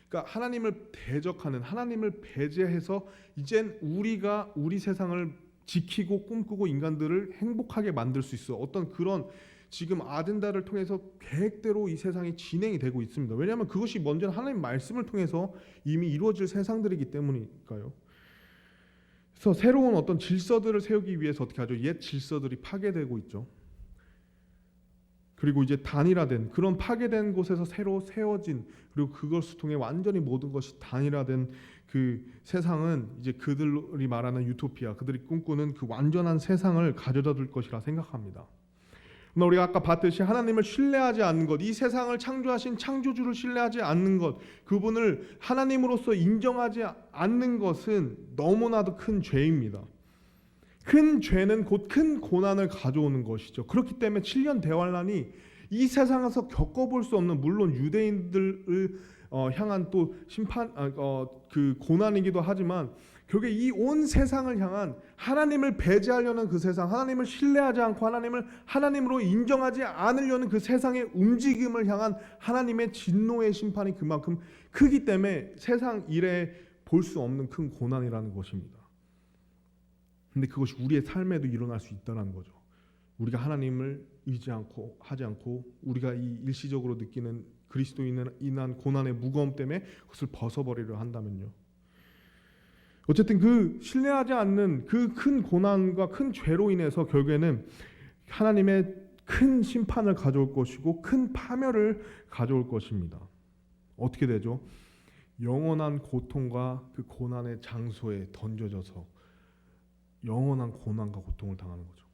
그러니까 하나님을 대적하는, 하나님을 배제해서 이젠 우리가 우리 세상을 지키고 꿈꾸고 인간들을 행복하게 만들 수 있어. 어떤 그런 지금 아젠다를 통해서 계획대로 이 세상이 진행이 되고 있습니다. 왜냐하면 그것이 먼저 하나님 말씀을 통해서 이미 이루어질 세상들이기 때문이니까요. 그래서 새로운 어떤 질서들을 세우기 위해서 어떻게 하죠? 옛 질서들이 파괴되고 있죠. 그리고 이제 단일화된, 그런 파괴된 곳에서 새로 세워진, 그리고 그것을 통해 완전히 모든 것이 단일화된 그 세상은 이제 그들이 말하는 유토피아, 그들이 꿈꾸는 그 완전한 세상을 가져다 줄 것이라 생각합니다. 그러나 우리가 아까 봤듯이 하나님을 신뢰하지 않는 것, 이 세상을 창조하신 창조주를 신뢰하지 않는 것, 그분을 하나님으로서 인정하지 않는 것은 너무나도 큰 죄입니다. 큰 죄는 곧 큰 고난을 가져오는 것이죠. 그렇기 때문에 7년 대환란이 이 세상에서 겪어볼 수 없는, 물론 유대인들을 향한 또 심판, 그 고난이기도 하지만 결국에 이 온 세상을 향한 하나님을 배제하려는 그 세상, 하나님을 신뢰하지 않고 하나님을 하나님으로 인정하지 않으려는 그 세상의 움직임을 향한 하나님의 진노의 심판이 그만큼 크기 때문에 세상 일에 볼 수 없는 큰 고난이라는 것입니다. 근데 그것이 우리의 삶에도 일어날 수 있다는 거죠. 우리가 하나님을 의지 않고 하지 않고 우리가 이 일시적으로 느끼는 그리스도인은 인한 고난의 무거움 때문에 그것을 벗어버리려 한다면요. 어쨌든 그 신뢰하지 않는 그 큰 고난과 큰 죄로 인해서 결국에는 하나님의 큰 심판을 가져올 것이고 큰 파멸을 가져올 것입니다. 어떻게 되죠? 영원한 고통과 그 고난의 장소에 던져져서 영원한 고난과 고통을 당하는 거죠.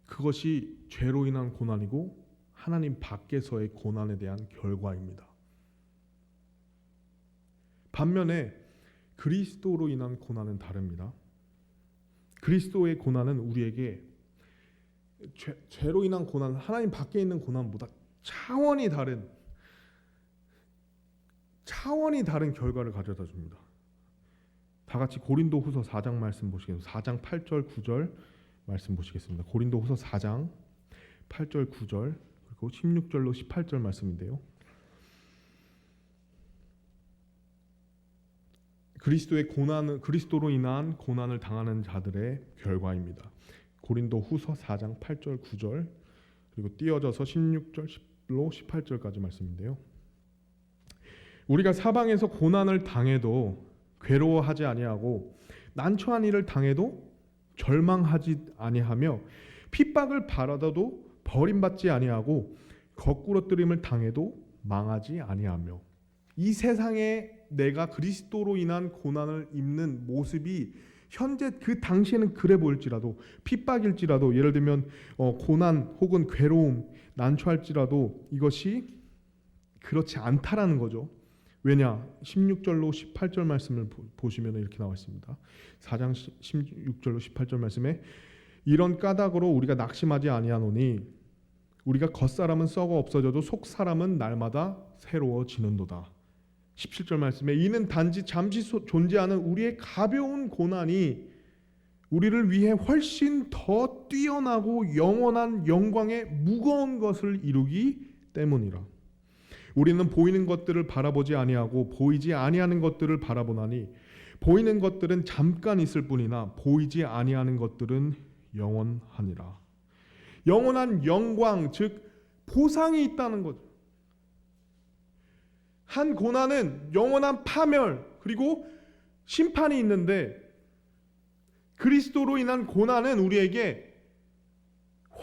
그것이 죄로 인한 고난이고 하나님 밖에서의 고난에 대한 결과입니다. 반면에 그리스도로 인한 고난은 다릅니다. 그리스도의 고난은 우리에게 죄로 인한 고난, 하나님 밖에 있는 고난보다 차원이 다른 결과를 가져다 줍니다. 다 같이 고린도후서 4장 말씀 보시겠습니다. 4장 8절 9절 말씀 보시겠습니다. 고린도후서 4장 8절 9절 그리고 16절로 18절 말씀인데요. 그리스도로 인한 고난을 당하는 자들의 결과입니다. 고린도후서 4장 8절 9절 그리고 띄어져서 16절로 18절까지 말씀인데요. 우리가 사방에서 고난을 당해도 괴로워하지 아니하고 난처한 일을 당해도 절망하지 아니하며 핍박을 받아도 버림받지 아니하고 거꾸러뜨림을 당해도 망하지 아니하며 이 세상에 내가 그리스도로 인한 고난을 입는 모습이 현재 그 당시에는 그래 보일지라도 핍박일지라도 예를 들면 고난 혹은 괴로움 난처할지라도 이것이 그렇지 않다라는 거죠. 왜냐? 16절로 18절 말씀을 보시면 이렇게 나와 있습니다. 4장 16절로 18절 말씀에 이런 까닭으로 우리가 낙심하지 아니하노니 우리가 겉사람은 썩어 없어져도 속사람은 날마다 새로워지는도다. 17절 말씀에 이는 단지 잠시 존재하는 우리의 가벼운 고난이 우리를 위해 훨씬 더 뛰어나고 영원한 영광의 무거운 것을 이루기 때문이라. 우리는 보이는 것들을 바라보지 아니하고 보이지 아니하는 것들을 바라보나니 보이는 것들은 잠깐 있을 뿐이나 보이지 아니하는 것들은 영원하니라. 영원한 영광 즉 보상이 있다는 거죠. 한 고난은 영원한 파멸 그리고 심판이 있는데 그리스도로 인한 고난은 우리에게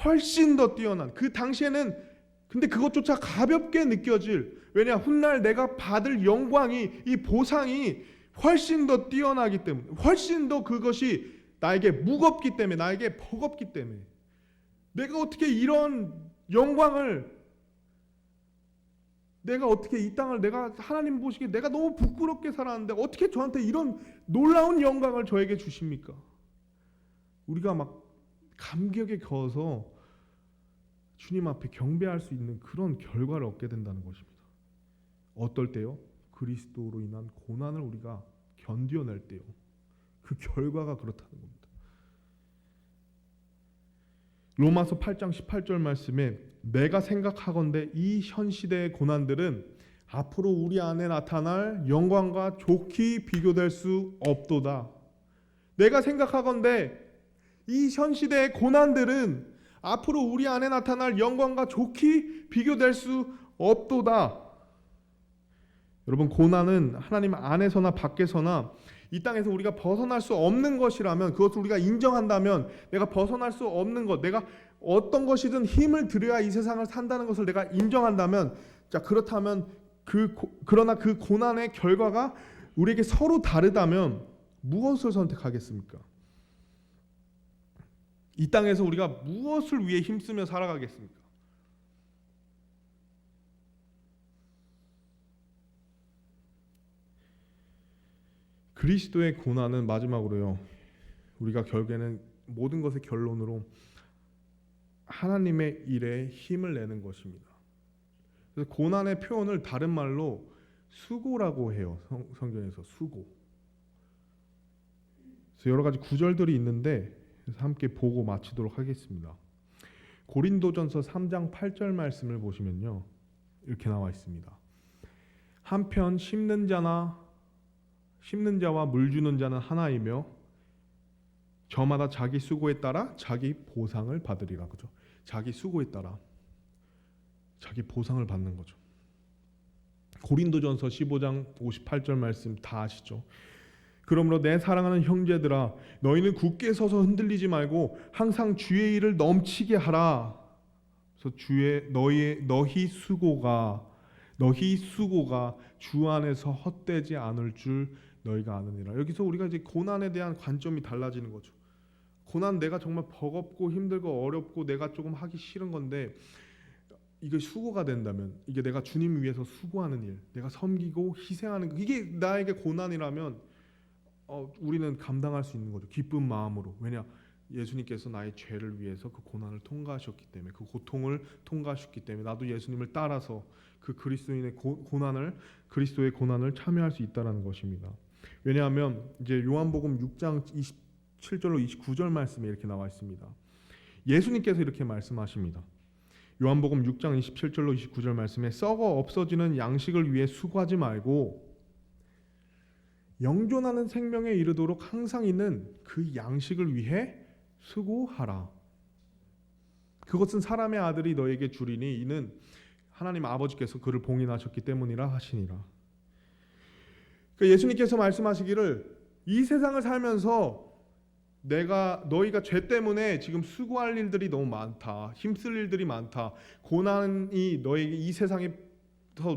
훨씬 더 뛰어난 그 당시에는 근데 그것조차 가볍게 느껴질 왜냐 훗날 내가 받을 영광이 이 보상이 훨씬 더 뛰어나기 때문에 훨씬 더 그것이 나에게 무겁기 때문에 나에게 버겁기 때문에 내가 어떻게 이런 영광을 내가 어떻게 이 땅을 내가 하나님 보시기에 내가 너무 부끄럽게 살았는데 어떻게 저한테 이런 놀라운 영광을 저에게 주십니까? 우리가 막 감격에 겨워서 주님 앞에 경배할 수 있는 그런 결과를 얻게 된다는 것입니다. 어떨 때요? 그리스도로 인한 고난을 우리가 견뎌낼 때요. 그 결과가 그렇다는 겁니다. 로마서 8장 18절 말씀에 내가 생각하건대 이 현 시대의 고난들은 앞으로 우리 안에 나타날 영광과 좋게 비교될 수 없도다. 내가 생각하건대 이 현 시대의 고난들은 앞으로 우리 안에 나타날 영광과 좋게 비교될 수 없도다. 여러분 고난은 하나님 안에서나 밖에서나 이 땅에서 우리가 벗어날 수 없는 것이라면 그것을 우리가 인정한다면 내가 벗어날 수 없는 것 내가 어떤 것이든 힘을 들여야 이 세상을 산다는 것을 내가 인정한다면 자 그렇다면 그러나 그 고난의 결과가 우리에게 서로 다르다면 무엇을 선택하겠습니까? 이 땅에서 우리가 무엇을 위해 힘쓰며 살아가겠습니까? 그리스도의 고난은 마지막으로요. 우리가 결국에는 모든 것의 결론으로 하나님의 일에 힘을 내는 것입니다. 그래서 고난의 표현을 다른 말로 수고라고 해요. 성경에서 수고. 그래서 여러 가지 구절들이 있는데 그래서 함께 보고 마치도록 하겠습니다. 고린도전서 3장 8절 말씀을 보시면요, 이렇게 나와 있습니다. 한편 심는 자와 물 주는 자는 하나이며 저마다 자기 수고에 따라 자기 보상을 받으리라. 그죠? 자기 수고에 따라 자기 보상을 받는 거죠. 고린도전서 15장 58절 말씀 다 아시죠? 그러므로 내 사랑하는 형제들아, 너희는 굳게 서서 흔들리지 말고 항상 주의 일을 넘치게 하라. 그래서 너희 수고가 주 안에서 헛되지 않을 줄 너희가 아느니라. 여기서 우리가 이제 고난에 대한 관점이 달라지는 거죠. 고난, 내가 정말 버겁고 힘들고 어렵고 내가 조금 하기 싫은 건데 이게 수고가 된다면, 이게 내가 주님 위해서 수고하는 일, 내가 섬기고 희생하는 거, 이게 나에게 고난이라면 우리는 감당할 수 있는 거죠. 기쁜 마음으로. 왜냐? 예수님께서 나의 죄를 위해서 그 고난을 통과하셨기 때문에, 그 고통을 통과하셨기 때문에 나도 예수님을 따라서 그 그리스도의 고난을 참여할 수 있다는 것입니다. 왜냐하면 이제 요한복음 6장 27절로 29절 말씀에 이렇게 나와 있습니다. 예수님께서 이렇게 말씀하십니다. 요한복음 6장 27절로 29절 말씀에 썩어 없어지는 양식을 위해 수고하지 말고 영존하는 생명에 이르도록 항상 있는 그 양식을 위해 수고하라. 그것은 사람의 아들이 너에게 주리니 이는 하나님 아버지께서 그를 봉인하셨기 때문이라 하시니라. 그러니까 예수님께서 말씀하시기를, 이 세상을 살면서 너희가 죄 때문에 지금 수고할 일들이 너무 많다, 힘쓸 일들이 많다, 고난이 너에게 이 세상에서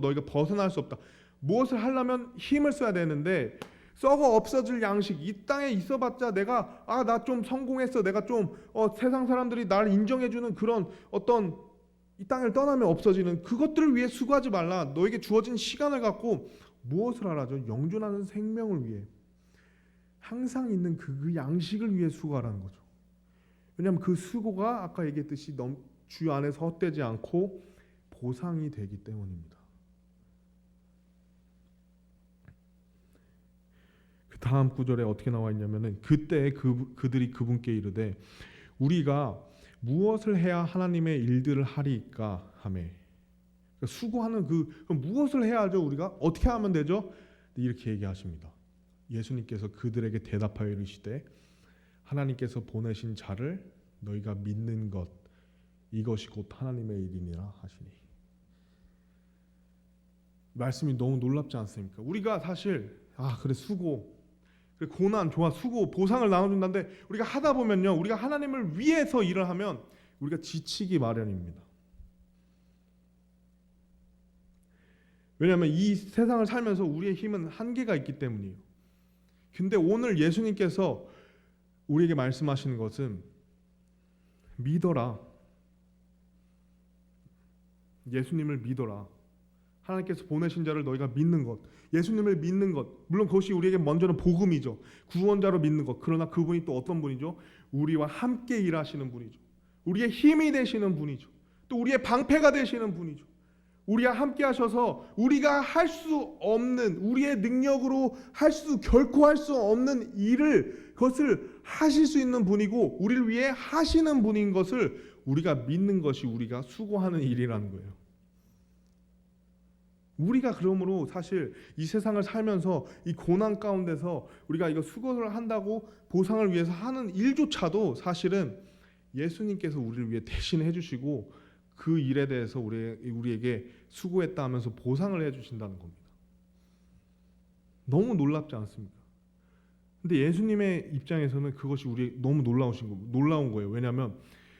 너희가 벗어날 수 없다. 무엇을 하려면 힘을 써야 되는데 썩어 없어질 양식, 이 땅에 있어봤자 내가 나 좀 성공했어, 내가 좀 세상 사람들이 나를 인정해주는 그런 어떤, 이 땅을 떠나면 없어지는 그것들을 위해 수고하지 말라. 너에게 주어진 시간을 갖고 무엇을 하라죠? 영존하는 생명을 위해, 항상 있는 그 양식을 위해 수고하라는 거죠. 왜냐하면 그 수고가 아까 얘기했듯이 주 안에서 헛되지 않고 보상이 되기 때문입니다. 그 다음 구절에 어떻게 나와 있냐면은, 그때 그들이 그분께 이르되 우리가 무엇을 해야 하나님의 일들을 하리까 하매. 그러니까 수고하는 그럼 무엇을 해야 하죠? 우리가 어떻게 하면 되죠? 이렇게 얘기하십니다. 예수님께서 그들에게 대답하여 이르시되 하나님께서 보내신 자를 너희가 믿는 것, 이것이 곧 하나님의 일이니라 하시니. 말씀이 너무 놀랍지 않습니까? 우리가 사실 그래, 수고, 그래, 고난 좋아, 수고, 보상을 나눠준다는데 우리가 하다 보면요, 우리가 하나님을 위해서 일을 하면 우리가 지치기 마련입니다. 왜냐하면 이 세상을 살면서 우리의 힘은 한계가 있기 때문이에요. 근데 오늘 예수님께서 우리에게 말씀하시는 것은 믿어라. 예수님을 믿어라. 하나님께서 보내신 자를 너희가 믿는 것, 예수님을 믿는 것, 물론 그것이 우리에게 먼저는 복음이죠. 구원자로 믿는 것. 그러나 그분이 또 어떤 분이죠? 우리와 함께 일하시는 분이죠. 우리의 힘이 되시는 분이죠. 또 우리의 방패가 되시는 분이죠. 우리와 함께 하셔서 우리가 할 수 없는, 우리의 능력으로 결코 할 수 없는 일을, 그것을 하실 수 있는 분이고 우리를 위해 하시는 분인 것을 우리가 믿는 것이 우리가 수고하는 일이라는 거예요. 우리가 그러므로 사실 이 세상을 살면서 이 고난 가운데서 우리가 이거 수고를 한다고 보상을 위해서 하는 일조차도 사실은 예수님께서 우리를 위해 대신해 주시고 그 일에 대해서 우리에게 수고했다 하면서 보상을 해주신다는 겁니다. 너무 놀랍지 않습니까? 근데 예수님의 입장에서는 그것이 너무 놀라운 거예요. 왜냐하면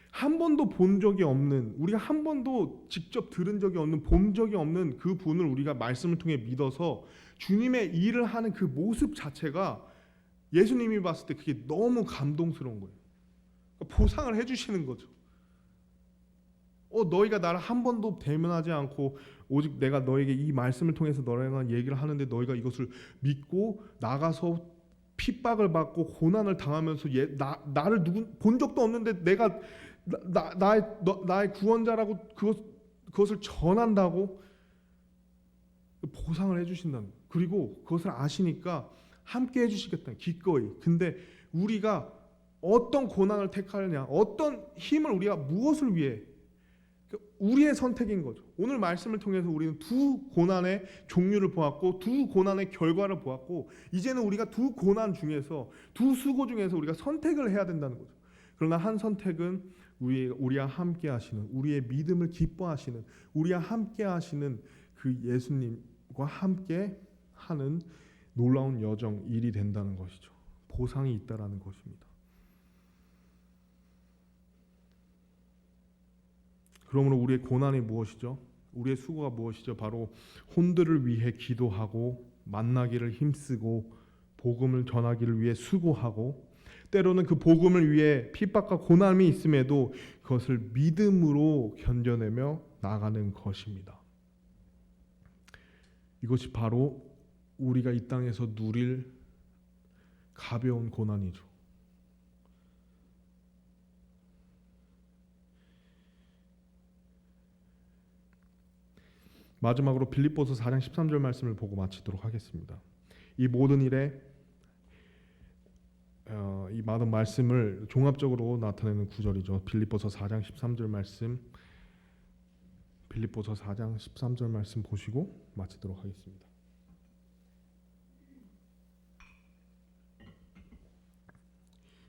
한 번도 본 적이 없는, 우리가 한 번도 직접 들은 적이 없는, 본 적이 없는 그 분을 우리가 말씀을 통해 믿어서 주님의 일을 하는 그 모습 자체가 예수님이 봤을 때 그게 너무 감동스러운 거예요. 그러니까 보상을 해주시는 거죠. 너희가 나를 한 번도 대면하지 않고 오직 내가 너에게 이 말씀을 통해서 너랑 얘기를 하는데 너희가 이것을 믿고 나가서 핍박을 받고 고난을 당하면서 나를 본 적도 없는데 내가 나의 구원자라고 그것을 전한다고 보상을 해주신다는 거예요. 그리고 그것을 아시니까 함께 해주시겠다, 기꺼이. 근데 우리가 어떤 고난을 택하느냐, 어떤 힘을 우리가 무엇을 위해, 우리의 선택인 거죠. 오늘 말씀을 통해서 우리는 두 고난의 종류를 보았고 두 고난의 결과를 보았고 이제는 우리가 두 고난 중에서 두 수고 중에서 우리가 선택을 해야 된다는 거죠. 그러나 한 선택은 우리와 함께 하시는, 우리의 믿음을 기뻐하시는, 우리와 함께 하시는 그 예수님과 함께 하는 놀라운 여정, 일이 된다는 것이죠. 보상이 있다라는 것입니다. 그러므로 우리의 고난이 무엇이죠? 우리의 수고가 무엇이죠? 바로 혼들을 위해 기도하고 만나기를 힘쓰고 복음을 전하기를 위해 수고하고 때로는 그 복음을 위해 핍박과 고난이 있음에도 그것을 믿음으로 견뎌내며 나가는 것입니다. 이것이 바로 우리가 이 땅에서 누릴 가벼운 고난이죠. 마지막으로 빌립보서 4장 13절 말씀을 보고 마치도록 하겠습니다. 이 모든 일에 이 많은 말씀을 종합적으로 나타내는 구절이죠. 빌립보서 4장 13절 말씀, 빌립보서 4장 13절 말씀 보시고 마치도록 하겠습니다.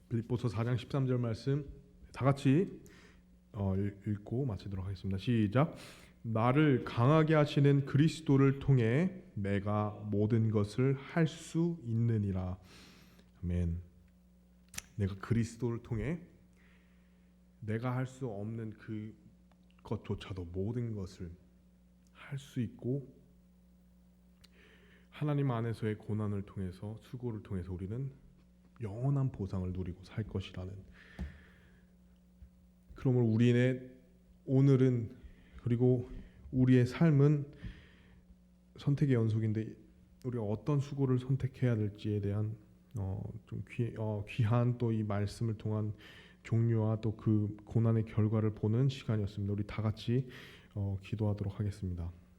빌립보서 4장 13절 말씀 다 같이 읽고 마치도록 하겠습니다. 시작. 나를 강하게 하시는 그리스도를 통해 내가 모든 것을 할 수 있느니라. 아멘. 내가 그리스도를 통해 내가 할 수 없는 그것조차도 모든 것을 할 수 있고 하나님 안에서의 고난을 통해서 수고를 통해서 우리는 영원한 보상을 누리고 살 것이라는. 그러므로 우리의 오늘은 그리고 우리의 삶은 선택의 연속인데 우리가 어떤 수고를 선택해야 될지에 대한 좀 귀한 또 이 말씀을 통한 종류와 또 그 고난의 결과를 보는 시간이었습니다. 우리 다 같이 기도하도록 하겠습니다.